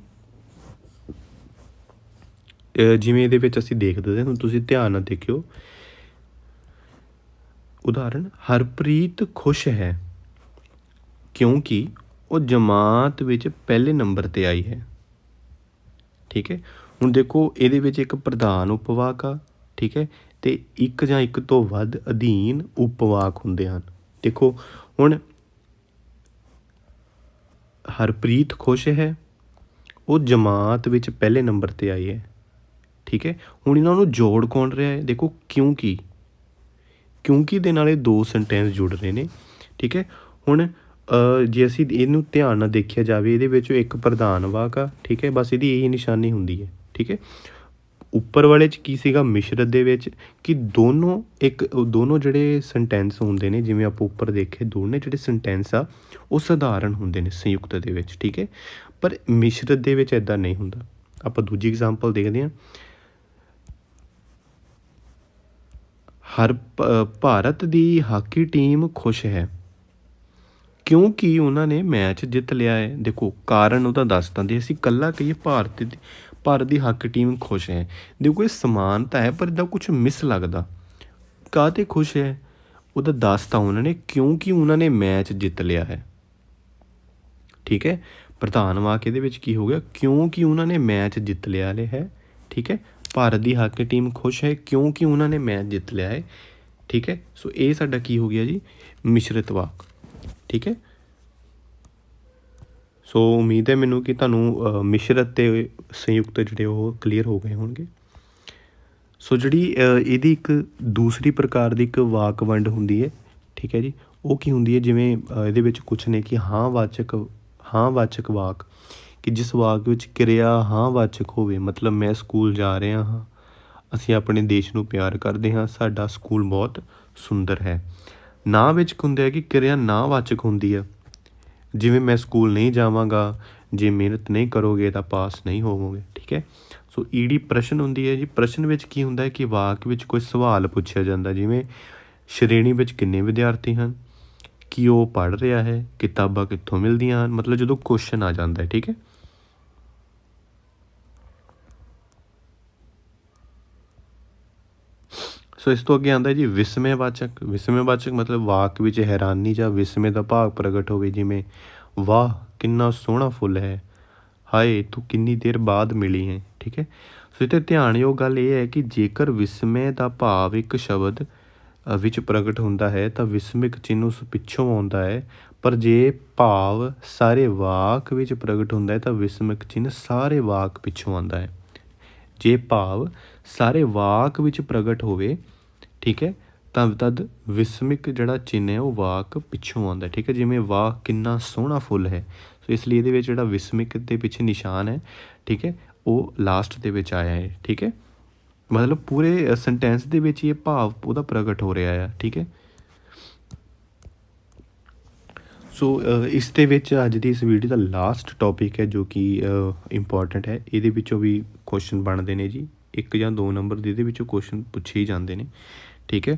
ਜਿਵੇਂ ਇਹਦੇ ਵਿੱਚ ਅਸੀਂ ਦੇਖਦੇ ਹਾਂ, ਹੁਣ ਤੁਸੀਂ ਧਿਆਨ ਨਾਲ ਦੇਖਿਓ। ਉਦਾਹਰਣ, ਹਰਪ੍ਰੀਤ ਖੁਸ਼ ਹੈ ਕਿਉਂਕਿ ਉਹ ਜਮਾਤ ਵਿੱਚ ਪਹਿਲੇ ਨੰਬਰ 'ਤੇ ਆਈ ਹੈ, ਠੀਕ ਹੈ। ਹੁਣ ਦੇਖੋ ਇਹਦੇ ਵਿੱਚ ਇੱਕ ਪ੍ਰਧਾਨ ਉਪਵਾਕ ਆ, ਠੀਕ ਹੈ, ਅਤੇ ਇੱਕ ਜਾਂ ਇੱਕ ਤੋਂ ਵੱਧ ਅਧੀਨ ਉਪਵਾਕ ਹੁੰਦੇ ਹਨ। ਦੇਖੋ ਹੁਣ ਹਰਪ੍ਰੀਤ ਖੁਸ਼ ਹੈ, ਉਹ ਜਮਾਤ ਵਿੱਚ ਪਹਿਲੇ ਨੰਬਰ 'ਤੇ ਆਈ ਹੈ, ਠੀਕ ਹੈ। ਹੁਣ ਇਹਨਾਂ ਨੂੰ ਜੋੜ ਕੌਣ ਰਿਹਾ ਹੈ, ਦੇਖੋ ਕਿਉਂਕਿ ਦੇ ਨਾਲ ਇਹ ਦੋ ਸੈਂਟੈਂਸ ਜੁੜ ਰਹੇ ਨੇ, ਠੀਕ ਹੈ। ਹੁਣ ਜੇ ਅਸੀਂ ਇਹਨੂੰ ਧਿਆਨ ਨਾਲ ਦੇਖਿਆ ਜਾਵੇ, ਇਹਦੇ ਵਿੱਚ ਇੱਕ ਪ੍ਰਧਾਨ ਵਾਕ ਆ, ਠੀਕ ਹੈ, ਬਸ ਇਹਦੀ ਇਹੀ ਨਿਸ਼ਾਨੀ ਹੁੰਦੀ ਹੈ, ਠੀਕ ਹੈ। ਉੱਪਰ ਵਾਲੇ 'ਚ ਕੀ ਸੀਗਾ ਮਿਸ਼ਰਤ ਦੇ ਵਿੱਚ, ਕਿ ਦੋਨੋਂ ਜਿਹੜੇ ਸੈਂਟੈਂਸ ਹੁੰਦੇ ਨੇ, ਜਿਵੇਂ ਆਪਾਂ ਉੱਪਰ ਦੇਖੇ ਦੋਨੇ ਜਿਹੜੇ ਸੈਂਟੈਂਸ ਆ ਉਹ ਸਧਾਰਨ ਹੁੰਦੇ ਨੇ ਸੰਯੁਕਤ ਦੇ ਵਿੱਚ, ਠੀਕ ਹੈ। ਪਰ ਮਿਸ਼ਰਤ ਦੇ ਵਿੱਚ ਇੱਦਾਂ ਨਹੀਂ ਹੁੰਦਾ। ਆਪਾਂ ਦੂਜੀ ਐਗਜ਼ਾਮਪਲ ਦੇਖਦੇ ਹਾਂ। ਭਾਰਤ ਦੀ ਹਾਕੀ ਟੀਮ ਖੁਸ਼ ਹੈ ਕਿਉਂਕਿ ਉਹਨਾਂ ਨੇ ਮੈਚ ਜਿੱਤ ਲਿਆ ਹੈ। ਦੇਖੋ ਕਾਰਨ ਉਹਦਾ ਦੱਸ ਦਿੰਦੇ, ਅਸੀਂ ਇਕੱਲਾ ਕਹੀਏ ਭਾਰਤ ਦੀ ਹਾਕੀ ਟੀਮ ਖੁਸ਼ ਹੈ, ਦੇਖੋ ਇਹ ਸਮਾਨਤਾ ਹੈ ਪਰ ਇਹਦਾ ਕੁਛ ਮਿਸ ਲੱਗਦਾ। ਕਾਹਤੇ ਖੁਸ਼ ਹੈ ਉਹਦਾ ਦੱਸਤਾ ਉਹਨਾਂ ਨੇ, ਕਿਉਂਕਿ ਉਹਨਾਂ ਨੇ ਮੈਚ ਜਿੱਤ ਲਿਆ ਹੈ, ਠੀਕ ਹੈ। ਪ੍ਰਧਾਨ ਵਾਕ ਇਹਦੇ ਵਿੱਚ ਕੀ ਹੋ ਗਿਆ, ਕਿਉਂਕਿ ਉਹਨਾਂ ਨੇ ਮੈਚ ਜਿੱਤ ਲਿਆ ਹੈ, ਠੀਕ ਹੈ। ਭਾਰਤ ਦੀ ਹਾਕੀ ਟੀਮ ਖੁਸ਼ ਹੈ ਕਿਉਂਕਿ ਉਹਨਾਂ ਨੇ ਮੈਚ ਜਿੱਤ ਲਿਆ ਹੈ, ਠੀਕ ਹੈ। ਸੋ ਇਹ ਸਾਡਾ ਕੀ ਹੋ ਗਿਆ ਜੀ, ਮਿਸ਼ਰਤ ਵਾਕ, ਠੀਕ ਹੈ। ਸੋ ਉਮੀਦ ਹੈ ਮੈਨੂੰ ਕਿ ਤੁਹਾਨੂੰ ਮਿਸ਼ਰਤ ਅਤੇ ਸੰਯੁਕਤ ਜਿਹੜੇ ਉਹ ਕਲੀਅਰ ਹੋ ਗਏ ਹੋਣਗੇ। ਸੋ ਜਿਹੜੀ ਇਹਦੀ ਇੱਕ ਦੂਸਰੀ ਪ੍ਰਕਾਰ ਦੀ ਇੱਕ ਵਾਕ ਵੰਡ ਹੁੰਦੀ ਹੈ, ਠੀਕ ਹੈ ਜੀ। ਉਹ ਕੀ ਹੁੰਦੀ ਹੈ, ਜਿਵੇਂ ਇਹਦੇ ਵਿੱਚ ਕੁਛ ਨੇ ਕਿ ਹਾਂ ਵਾਚਕ ਵਾਕ, ਕਿ ਜਿਸ ਵਾਕ ਵਿੱਚ ਕਿਰਿਆ ਹਾਂ ਵਾਚਕ ਹੋਵੇ, ਮਤਲਬ ਮੈਂ ਸਕੂਲ ਜਾ ਰਿਹਾ ਹਾਂ, ਅਸੀਂ ਆਪਣੇ ਦੇਸ਼ ਨੂੰ ਪਿਆਰ ਕਰਦੇ ਹਾਂ, ਸਾਡਾ ਸਕੂਲ ਬਹੁਤ ਸੁੰਦਰ ਹੈ। ਨਾ ਵਿੱਚ ਹੁੰਦਾ ਹੈ ਕਿ ਕਿਰਿਆ ਨਾ ਵਾਚਕ ਹੁੰਦੀ ਆ, ਜਿਵੇਂ ਮੈਂ ਸਕੂਲ ਨਹੀਂ ਜਾਵਾਂਗਾ, ਜੇ ਮਿਹਨਤ ਨਹੀਂ ਕਰੋਗੇ ਤਾਂ ਪਾਸ ਨਹੀਂ ਹੋਵੋਗੇ, ਠੀਕ ਹੈ। ਸੋ ਈਡੀ ਪ੍ਰਸ਼ਨ ਹੁੰਦੀ ਹੈ ਜੀ। ਪ੍ਰਸ਼ਨ ਵਿੱਚ ਕੀ ਹੁੰਦਾ ਹੈ ਕਿ ਵਾਕ ਵਿੱਚ ਕੋਈ ਸਵਾਲ ਪੁੱਛਿਆ ਜਾਂਦਾ, ਜਿਵੇਂ ਸ਼੍ਰੇਣੀ ਵਿੱਚ ਕਿੰਨੇ ਵਿਦਿਆਰਥੀ ਹਨ, ਕੀ ਉਹ ਪੜ੍ਹ ਰਿਹਾ ਹੈ, ਕਿਤਾਬਾਂ ਕਿੱਥੋਂ ਮਿਲਦੀਆਂ ਹਨ, ਮਤਲਬ ਜਦੋਂ ਕੁਐਸਚਨ ਆ ਜਾਂਦਾ ਹੈ, ਠੀਕ ਹੈ। ਸੋ ਇਸ ਤੋਂ ਅੱਗੇ ਆਉਂਦਾ ਜੀ ਵਿਸਮੇਵਾਚਕ। ਵਿਸਮੇਵਾਚਕ ਮਤਲਬ ਵਾਕ ਵਿੱਚ ਹੈਰਾਨੀ ਜਾਂ ਵਿਸਮੇ ਦਾ ਭਾਵ ਪ੍ਰਗਟ ਹੋਵੇ, ਜਿਵੇਂ ਵਾਹ ਕਿੰਨਾ ਸੋਹਣਾ ਫੁੱਲ ਹੈ, ਹਾਏ ਤੂੰ ਕਿੰਨੀ ਦੇਰ ਬਾਅਦ ਮਿਲੀ ਹੈ, ਠੀਕ ਹੈ। ਸੋ ਇੱਥੇ ਧਿਆਨਯੋਗ ਗੱਲ ਇਹ ਹੈ ਕਿ ਜੇਕਰ ਵਿਸਮੇ ਦਾ ਭਾਵ ਇੱਕ ਸ਼ਬਦ ਵਿੱਚ ਪ੍ਰਗਟ ਹੁੰਦਾ ਹੈ ਤਾਂ ਵਿਸਮਿਕ ਚਿੰਨ੍ਹ ਉਸ ਪਿੱਛੋਂ ਆਉਂਦਾ ਹੈ, ਪਰ ਜੇ ਭਾਵ ਸਾਰੇ ਵਾਕ ਵਿੱਚ ਪ੍ਰਗਟ ਹੁੰਦਾ ਹੈ ਤਾਂ ਵਿਸਮਿਕ ਚਿੰਨ੍ਹ ਸਾਰੇ ਵਾਕ ਪਿੱਛੋਂ ਆਉਂਦਾ ਹੈ। ਜੇ ਭਾਵ ਸਾਰੇ ਵਾਕ ਵਿੱਚ ਪ੍ਰਗਟ ਹੋਵੇ, ਠੀਕ ਹੈ, ਤਾਂ ਤਦ ਵਿਸਮਿਕ ਜਿਹੜਾ ਚਿੰਨ੍ਹ ਹੈ ਉਹ ਵਾਕ ਪਿੱਛੋਂ ਆਉਂਦਾ, ਠੀਕ ਹੈ। ਜਿਵੇਂ ਵਾਹ ਕਿੰਨਾ ਸੋਹਣਾ ਫੁੱਲ ਹੈ, ਸੋ ਇਸ ਲਈ ਇਹਦੇ ਵਿੱਚ ਜਿਹੜਾ ਵਿਸਮਿਕ ਦੇ ਪਿੱਛੇ ਨਿਸ਼ਾਨ ਹੈ, ਠੀਕ ਹੈ, ਉਹ ਲਾਸਟ ਦੇ ਵਿੱਚ ਆਇਆ ਹੈ, ਠੀਕ ਹੈ। ਮਤਲਬ ਪੂਰੇ ਸੈਂਟੈਂਸ ਦੇ ਵਿੱਚ ਇਹ ਭਾਵ ਉਹਦਾ ਪ੍ਰਗਟ ਹੋ ਰਿਹਾ ਆ, ਠੀਕ ਹੈ। ਸੋ ਇਸ ਦੇ ਵਿੱਚ ਅੱਜ ਦੀ ਇਸ ਵੀਡੀਓ ਦਾ ਲਾਸਟ ਟੋਪਿਕ ਹੈ ਜੋ ਕਿ ਇੰਪੋਰਟੈਂਟ ਹੈ। ਇਹਦੇ ਵਿੱਚੋਂ ਵੀ ਕੁਐਸਚਨ ਬਣਦੇ ਨੇ ਜੀ, 1 ਜਾਂ 2 ਨੰਬਰ ਦੇ ਇਹਦੇ ਵਿੱਚੋਂ ਕੁਐਸਚਨ ਪੁੱਛੇ ਹੀ ਜਾਂਦੇ ਨੇ, ਠੀਕ ਹੈ।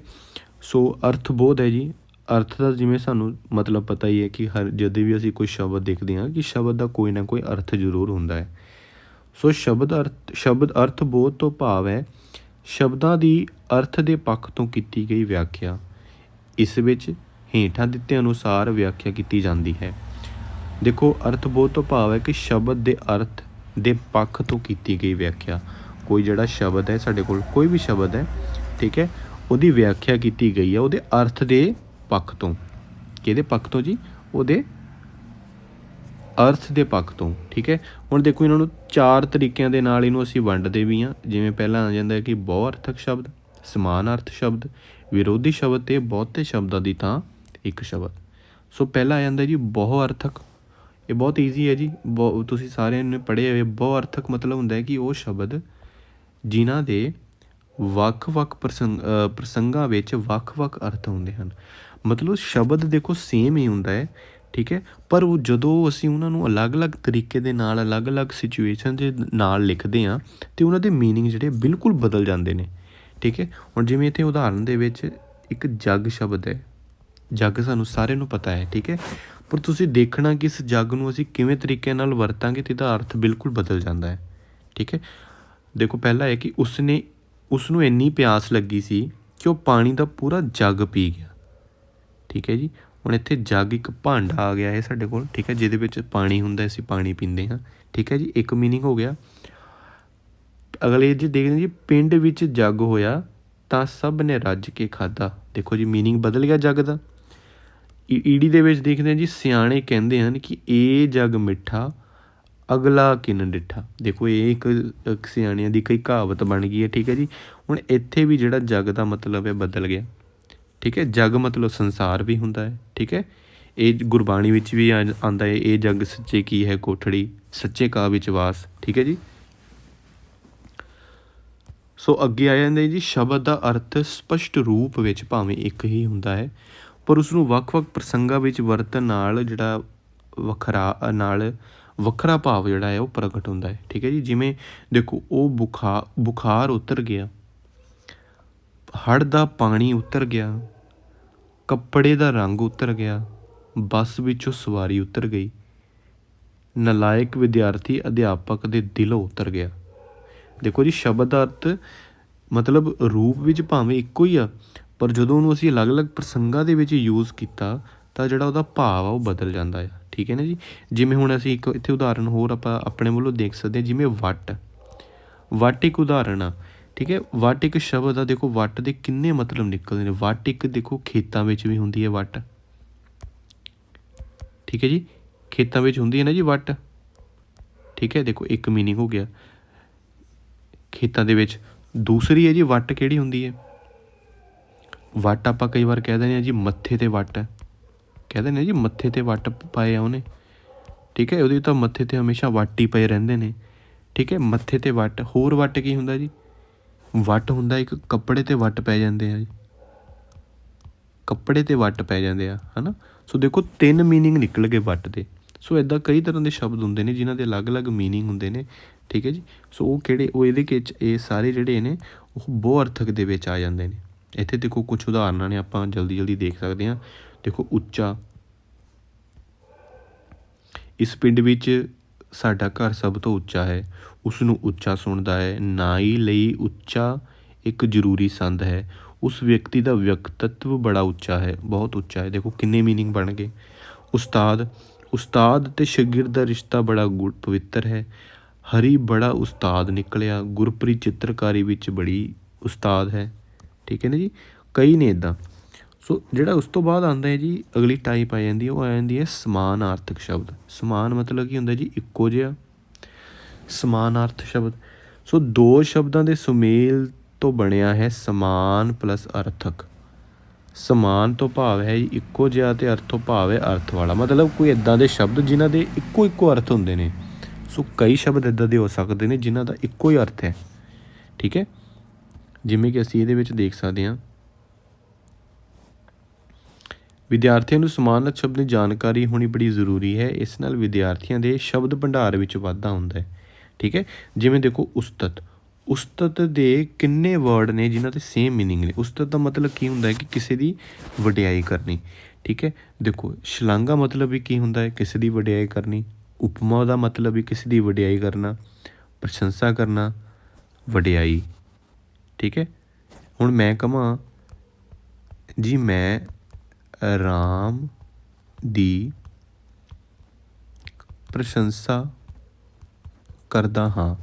ਸੋ ਅਰਥਬੋਧ ਹੈ ਜੀ। ਅਰਥ ਦਾ ਜਿਵੇਂ ਸਾਨੂੰ ਮਤਲਬ ਪਤਾ ਹੀ ਹੈ ਕਿ ਜਦੋਂ ਵੀ ਅਸੀਂ ਕੋਈ ਸ਼ਬਦ ਦੇਖਦੇ ਹਾਂ ਕਿ ਸ਼ਬਦ ਦਾ ਕੋਈ ਨਾ ਕੋਈ ਅਰਥ ਜ਼ਰੂਰ ਹੁੰਦਾ ਹੈ। ਸੋ ਸ਼ਬਦ ਅਰਥਬੋਧ ਤੋਂ ਭਾਵ ਹੈ ਸ਼ਬਦਾਂ ਦੀ ਅਰਥ ਦੇ ਪੱਖ ਤੋਂ ਕੀਤੀ ਗਈ ਵਿਆਖਿਆ। ਇਸ ਵਿੱਚ ਹੇਠਾਂ ਦਿੱਤੇ ਅਨੁਸਾਰ ਵਿਆਖਿਆ ਕੀਤੀ ਜਾਂਦੀ ਹੈ। ਦੇਖੋ ਅਰਥਬੋਧ ਤੋਂ ਭਾਵ ਹੈ ਕਿ ਸ਼ਬਦ ਦੇ ਅਰਥ ਦੇ ਪੱਖ ਤੋਂ ਕੀਤੀ ਗਈ ਵਿਆਖਿਆ। ਕੋਈ ਜਿਹੜਾ ਸ਼ਬਦ ਹੈ ਸਾਡੇ ਕੋਲ, ਕੋਈ ਵੀ ਸ਼ਬਦ ਹੈ, ਠੀਕ ਹੈ, ਉਹਦੀ ਵਿਆਖਿਆ ਕੀਤੀ ਗਈ ਹੈ ਉਹਦੇ ਅਰਥ ਦੇ ਪੱਖ ਤੋਂ। ਕਿਹਦੇ ਪੱਖ ਤੋਂ ਜੀ, ਉਹਦੇ ਅਰਥ ਦੇ ਪੱਖ ਤੋਂ, ਠੀਕ ਹੈ। ਹੁਣ ਦੇਖੋ ਇਹਨਾਂ ਨੂੰ 4 ਤਰੀਕਿਆਂ ਦੇ ਨਾਲ ਇਹਨੂੰ ਅਸੀਂ ਵੰਡਦੇ ਵੀ ਹਾਂ। ਜਿਵੇਂ ਪਹਿਲਾਂ ਆ ਜਾਂਦਾ ਕਿ ਬਹੁ ਅਰਥਕ ਸ਼ਬਦ, ਸਮਾਨ ਅਰਥ ਸ਼ਬਦ, ਵਿਰੋਧੀ ਸ਼ਬਦ ਅਤੇ ਬਹੁਤੇ ਸ਼ਬਦਾਂ ਦੀ ਥਾਂ ਇੱਕ ਸ਼ਬਦ। ਸੋ ਪਹਿਲਾਂ ਆ ਜਾਂਦਾ ਜੀ ਬਹੁ ਅਰਥਕ। ਇਹ ਬਹੁਤ ਈਜ਼ੀ ਹੈ ਜੀ, ਤੁਸੀਂ ਸਾਰਿਆਂ ਨੇ ਪੜ੍ਹੇ ਹੋਏ। ਬਹੁ ਅਰਥਕ ਮਤਲਬ ਹੁੰਦਾ ਹੈ ਕਿ ਉਹ ਸ਼ਬਦ ਜਿਨ੍ਹਾਂ ਦੇ ਵੱਖ-ਵੱਖ ਪ੍ਰਸੰਗਾਂ ਵਿੱਚ ਵੱਖ-ਵੱਖ ਅਰਥ ਹੁੰਦੇ ਹਨ। ਮਤਲਬ ਸ਼ਬਦ ਦੇਖੋ ਸੇਮ ਹੀ ਹੁੰਦਾ ਹੈ, ਠੀਕ ਹੈ, ਪਰ ਉਹ ਜਦੋਂ ਅਸੀਂ ਉਹਨਾਂ ਨੂੰ ਅਲੱਗ-ਅਲੱਗ ਤਰੀਕੇ ਦੇ ਨਾਲ ਅਲੱਗ-ਅਲੱਗ ਸਿਚੁਏਸ਼ਨ ਦੇ ਨਾਲ ਲਿਖਦੇ ਹਾਂ ਅਤੇ ਉਹਨਾਂ ਦੇ ਮੀਨਿੰਗ ਜਿਹੜੇ ਬਿਲਕੁਲ ਬਦਲ ਜਾਂਦੇ ਨੇ, ਠੀਕ ਹੈ। ਹੁਣ ਜਿਵੇਂ ਇੱਥੇ ਉਦਾਹਰਨ ਦੇ ਵਿੱਚ ਇੱਕ ਜੱਗ ਸ਼ਬਦ ਹੈ। ਜੱਗ ਸਾਨੂੰ ਸਾਰਿਆਂ ਨੂੰ ਪਤਾ ਹੈ, ਠੀਕ ਹੈ, ਪਰ ਤੁਸੀਂ ਦੇਖਣਾ ਕਿ ਇਸ ਜੱਗ ਨੂੰ ਅਸੀਂ ਕਿਵੇਂ ਤਰੀਕੇ ਨਾਲ ਵਰਤਾਂਗੇ ਅਤੇ ਇਹਦਾ ਅਰਥ ਬਿਲਕੁਲ ਬਦਲ ਜਾਂਦਾ ਹੈ, ਠੀਕ ਹੈ। ਦੇਖੋ ਪਹਿਲਾ ਹੈ ਕਿ ਉਸਨੂੰ ਇੰਨੀ ਪਿਆਸ ਲੱਗੀ ਸੀ ਕਿ ਉਹ ਪਾਣੀ ਦਾ ਪੂਰਾ ਜੱਗ ਪੀ ਗਿਆ, ਠੀਕ ਹੈ ਜੀ। ਹੁਣ ਇੱਥੇ ਜੱਗ ਇੱਕ ਭਾਂਡਾ ਆ ਗਿਆ ਹੈ ਸਾਡੇ ਕੋਲ, ਠੀਕ ਹੈ, ਜਿਹਦੇ ਵਿੱਚ ਪਾਣੀ ਹੁੰਦਾ, ਅਸੀਂ ਪਾਣੀ ਪੀਂਦੇ ਹਾਂ, ਠੀਕ ਹੈ ਜੀ। ਇੱਕ ਮੀਨਿੰਗ ਹੋ ਗਿਆ। ਅਗਲੇ ਜੀ ਦੇਖਦੇ ਜੀ, ਪਿੰਡ ਵਿੱਚ ਜੱਗ ਹੋਇਆ ਤਾਂ ਸਭ ਨੇ ਰੱਜ ਕੇ ਖਾਧਾ। ਦੇਖੋ ਜੀ ਮੀਨਿੰਗ ਬਦਲ ਗਿਆ ਜੱਗ ਦਾ। ਈਡੀ ਦੇ ਵਿੱਚ ਦੇਖਦੇ ਹਾਂ ਜੀ, ਸਿਆਣੇ ਕਹਿੰਦੇ ਹਨ ਕਿ ਇਹ ਜੱਗ ਮਿੱਠਾ ਅਗਲਾ ਕਿਨ ਡਿੱਠਾ। ਦੇਖੋ ਇਹ ਇੱਕ ਸਿਆਣਿਆਂ ਦੀ ਕਈ ਕਹਾਵਤ ਬਣ ਗਈ ਹੈ, ਠੀਕ ਹੈ ਜੀ। ਹੁਣ ਇੱਥੇ ਵੀ ਜਿਹੜਾ ਜੱਗ ਦਾ ਮਤਲਬ ਹੈ ਬਦਲ ਗਿਆ, ਠੀਕ ਹੈ। ਜੱਗ ਮਤਲਬ ਸੰਸਾਰ ਵੀ ਹੁੰਦਾ ਹੈ, ਠੀਕ ਹੈ। ਇਹ ਗੁਰਬਾਣੀ ਵਿੱਚ ਵੀ ਆਉਂਦਾ ਹੈ, ਇਹ ਜੱਗ ਸੱਚੇ ਕੀ ਹੈ ਕੋਠੜੀ, ਸੱਚੇ ਕਾ ਵਿੱਚ ਵਾਸ। ਠੀਕ ਹੈ ਜੀ। ਸੋ ਅੱਗੇ ਆ ਜਾਂਦੇ ਜੀ, ਸ਼ਬਦ ਦਾ ਅਰਥ ਸਪਸ਼ਟ ਰੂਪ ਵਿੱਚ ਭਾਵੇਂ ਇੱਕ ਹੀ ਹੁੰਦਾ ਹੈ, ਪਰ ਉਸਨੂੰ ਵੱਖ-ਵੱਖ ਪ੍ਰਸੰਗਾਂ ਵਿੱਚ ਵਰਤਣ ਨਾਲ ਜਿਹੜਾ ਵੱਖਰਾ ਭਾਵ ਜਿਹੜਾ ਹੈ ਉਹ ਪ੍ਰਗਟ ਹੁੰਦਾ ਹੈ। ਠੀਕ ਹੈ ਜੀ। ਜਿਵੇਂ ਦੇਖੋ, ਉਹ ਬੁਖਾਰ ਉਤਰ ਗਿਆ, ਹੜ੍ਹ ਦਾ ਪਾਣੀ ਉਤਰ ਗਿਆ, ਕੱਪੜੇ ਦਾ ਰੰਗ ਉਤਰ ਗਿਆ, ਬੱਸ ਵਿੱਚੋਂ ਸਵਾਰੀ ਉਤਰ ਗਈ, ਨਲਾਇਕ ਵਿਦਿਆਰਥੀ ਅਧਿਆਪਕ ਦੇ ਦਿਲੋਂ ਉਤਰ ਗਿਆ। ਦੇਖੋ ਜੀ, ਸ਼ਬਦ ਦਾ ਅਰਥ ਮਤਲਬ ਰੂਪ ਵਿੱਚ ਭਾਵੇਂ ਇੱਕੋ ਹੀ ਆ, ਪਰ ਜਦੋਂ ਉਹਨੂੰ ਅਸੀਂ ਅਲੱਗ-ਅਲੱਗ ਪ੍ਰਸੰਗਾਂ ਦੇ ਵਿੱਚ ਯੂਜ਼ ਕੀਤਾ ਤਾਂ ਜਿਹੜਾ ਉਹਦਾ ਭਾਵ ਆ ਉਹ ਬਦਲ ਜਾਂਦਾ ਆ। ਠੀਕ ਹੈ ਨਾ ਜੀ। ਜਿਵੇਂ ਹੁਣ ਅਸੀਂ ਇੱਕ ਇੱਥੇ ਉਦਾਹਰਨ ਹੋਰ ਆਪਾਂ ਆਪਣੇ ਵੱਲੋਂ ਦੇਖ ਸਕਦੇ ਹਾਂ, ਜਿਵੇਂ ਵੱਟ ਇੱਕ ਉਦਾਹਰਨ ਆ। ਠੀਕ ਹੈ। ਵੱਟ ਇੱਕ ਸ਼ਬਦ ਆ। ਦੇਖੋ, ਵੱਟ ਦੇ ਕਿੰਨੇ ਮਤਲਬ ਨਿਕਲਦੇ ਨੇ। ਵੱਟ ਇੱਕ ਦੇਖੋ ਖੇਤਾਂ ਵਿੱਚ ਵੀ ਹੁੰਦੀ ਹੈ ਵੱਟ। ਠੀਕ ਹੈ ਜੀ, ਖੇਤਾਂ ਵਿੱਚ ਹੁੰਦੀ ਹੈ ਨਾ ਜੀ ਵੱਟ। ਠੀਕ ਹੈ, ਦੇਖੋ ਇੱਕ ਮੀਨਿੰਗ ਹੋ ਗਿਆ ਖੇਤਾਂ ਦੇ ਵਿੱਚ। ਦੂਸਰੀ ਹੈ ਜੀ ਵੱਟ ਕਿਹੜੀ ਹੁੰਦੀ ਹੈ। ਵੱਟ ਆਪਾਂ ਕਈ ਵਾਰ ਕਹਿ ਦਿੰਦੇ ਹਾਂ ਜੀ ਮੱਥੇ 'ਤੇ ਵੱਟ, ਕਹਿ ਦਿੰਦੇ ਹਾਂ ਜੀ ਮੱਥੇ 'ਤੇ ਵੱਟ ਪਾਏ ਆ ਉਹਨੇ। ਠੀਕ ਹੈ, ਉਹਦੀ ਤਾਂ ਮੱਥੇ 'ਤੇ ਹਮੇਸ਼ਾ ਵੱਟ ਹੀ ਪਏ ਰਹਿੰਦੇ ਨੇ। ਠੀਕ ਹੈ, ਮੱਥੇ 'ਤੇ ਵੱਟ। ਹੋਰ ਵੱਟ ਕੀ ਹੁੰਦਾ ਜੀ, ਵੱਟ ਹੁੰਦਾ ਇੱਕ ਕੱਪੜੇ 'ਤੇ ਵੱਟ ਪੈ ਜਾਂਦੇ ਆ ਜੀ, ਕੱਪੜੇ 'ਤੇ ਵੱਟ ਪੈ ਜਾਂਦੇ ਆ, ਹੈ ਨਾ। ਸੋ ਦੇਖੋ 3 ਮੀਨਿੰਗ ਨਿਕਲ ਗਏ ਵੱਟ ਦੇ। ਸੋ ਇੱਦਾਂ ਕਈ ਤਰ੍ਹਾਂ ਦੇ ਸ਼ਬਦ ਹੁੰਦੇ ਨੇ ਜਿਨ੍ਹਾਂ ਦੇ ਅਲੱਗ-ਅਲੱਗ ਮੀਨਿੰਗ ਹੁੰਦੇ ਨੇ। ਠੀਕ ਹੈ ਜੀ। ਸੋ ਉਹ ਕਿਹੜੇ, ਉਹ ਇਹਦੇ ਵਿੱਚ ਇਹ ਸਾਰੇ ਜਿਹੜੇ ਨੇ ਉਹ ਬਹੁ ਅਰਥਕ ਦੇ ਵਿੱਚ ਆ ਜਾਂਦੇ ਨੇ। ਇੱਥੇ ਦੇਖੋ ਕੁਛ ਉਦਾਹਰਨਾਂ ਨੇ, ਆਪਾਂ ਜਲਦੀ ਦੇਖ ਸਕਦੇ ਹਾਂ। ਦੇਖੋ, ਉੱਚਾ, ਇਸ ਪਿੰਡ ਵਿੱਚ ਸਾਡਾ ਘਰ ਸਭ ਤੋਂ ਉੱਚਾ ਹੈ, ਉਸ ਨੂੰ ਉੱਚਾ ਸੁਣਦਾ ਹੈ। ਨਾਈ ਲਈ ਉੱਚਾ ਇੱਕ ਜ਼ਰੂਰੀ ਸੰਦ ਹੈ, ਉਸ ਵਿਅਕਤੀ ਦਾ ਵਿਅਕਤਿਤਵ ਬੜਾ ਉੱਚਾ ਹੈ, ਬਹੁਤ ਉੱਚਾ ਹੈ। ਦੇਖੋ ਕਿੰਨੇ ਮੀਨਿੰਗ ਬਣ ਗਏ। ਉਸਤਾਦ ਅਤੇ ਸ਼ਾਗਿਰਦ ਦਾ ਰਿਸ਼ਤਾ ਬੜਾ ਪਵਿੱਤਰ ਹੈ। ਹਰੀ ਬੜਾ ਉਸਤਾਦ ਨਿਕਲਿਆ, ਗੁਰਪ੍ਰੀਤ ਚਿੱਤਰਕਾਰੀ ਵਿੱਚ ਬੜੀ ਉਸਤਾਦ ਹੈ। ਠੀਕ ਹੈ ਨਾ ਜੀ। ਕਈ ਨੇ ਇੱਦਾਂ। ਸੋ ਜਿਹੜਾ ਉਸ ਤੋਂ ਬਾਅਦ ਆਉਂਦਾ ਹੈ ਜੀ, ਅਗਲੀ ਟਾਈਪ ਆ ਜਾਂਦੀ ਹੈ, ਉਹ ਆ ਜਾਂਦੀ ਹੈ ਸਮਾਨਾਰਥਕ ਸ਼ਬਦ। ਸਮਾਨ ਮਤਲਬ ਕੀ ਹੁੰਦਾ ਜੀ, ਇੱਕੋ ਜਿਹਾ। ਸਮਾਨਾਰਥ ਸ਼ਬਦ, ਸੋ ਦੋ ਸ਼ਬਦਾਂ ਦੇ ਸੁਮੇਲ ਤੋਂ ਬਣਿਆ ਹੈ ਸਮਾਨ ਪਲੱਸ ਅਰਥਕ। ਸਮਾਨ ਤੋਂ ਭਾਵ ਹੈ ਜੀ ਇੱਕੋ ਜਿਹਾ, ਅਤੇ ਅਰਥ ਤੋਂ ਭਾਵ ਹੈ ਅਰਥ ਵਾਲਾ। ਮਤਲਬ ਕੋਈ ਇੱਦਾਂ ਦੇ ਸ਼ਬਦ ਜਿਨ੍ਹਾਂ ਦੇ ਇੱਕੋ ਅਰਥ ਹੁੰਦੇ ਨੇ। ਸੋ ਕਈ ਸ਼ਬਦ ਇੱਦਾਂ ਦੇ ਹੋ ਸਕਦੇ ਨੇ ਜਿਨ੍ਹਾਂ ਦਾ ਇੱਕੋ ਹੀ ਅਰਥ ਹੈ। ਠੀਕ ਹੈ, ਜਿਵੇਂ ਕਿ ਅਸੀਂ ਇਹਦੇ ਵਿੱਚ ਦੇਖ ਸਕਦੇ ਹਾਂ, ਵਿਦਿਆਰਥੀਆਂ ਨੂੰ ਸਮਾਨਾਰਥ ਸ਼ਬਦ ਦੀ ਜਾਣਕਾਰੀ ਹੋਣੀ ਬੜੀ ਜ਼ਰੂਰੀ ਹੈ। ਇਸ ਨਾਲ ਵਿਦਿਆਰਥੀਆਂ ਦੇ ਸ਼ਬਦ ਭੰਡਾਰ ਵਿੱਚ ਵਾਧਾ ਹੁੰਦਾ ਹੈ। ਠੀਕ ਹੈ, ਜਿਵੇਂ ਦੇਖੋ ਉਸਤਤ ਦੇ ਕਿੰਨੇ ਵਰਡ ਨੇ ਜਿਨ੍ਹਾਂ ਦੇ ਸੇਮ ਮੀਨਿੰਗ ਨੇ। ਉਸਤਤ ਦਾ ਮਤਲਬ ਕੀ ਹੁੰਦਾ ਹੈ ਕਿ ਕਿਸੇ ਦੀ ਵਡਿਆਈ ਕਰਨੀ। ਠੀਕ ਹੈ, ਦੇਖੋ ਸ਼ਲਾਘਾ ਮਤਲਬ ਵੀ ਕੀ ਹੁੰਦਾ ਹੈ, ਕਿਸੇ ਦੀ ਵਡਿਆਈ ਕਰਨੀ। ਉਪਮਾ ਦਾ ਮਤਲਬ ਵੀ ਕਿਸੇ ਦੀ ਵਡਿਆਈ ਕਰਨਾ, ਪ੍ਰਸ਼ੰਸਾ ਕਰਨਾ, ਵਡਿਆਈ। ਠੀਕ ਹੈ, ਹੁਣ ਮੈਂ ਕਹਾਂ ਜੀ ਮੈਂ ਰਾਮ ਦੀ ਪ੍ਰਸ਼ੰਸਾ ਕਰਦਾ ਹਾਂ।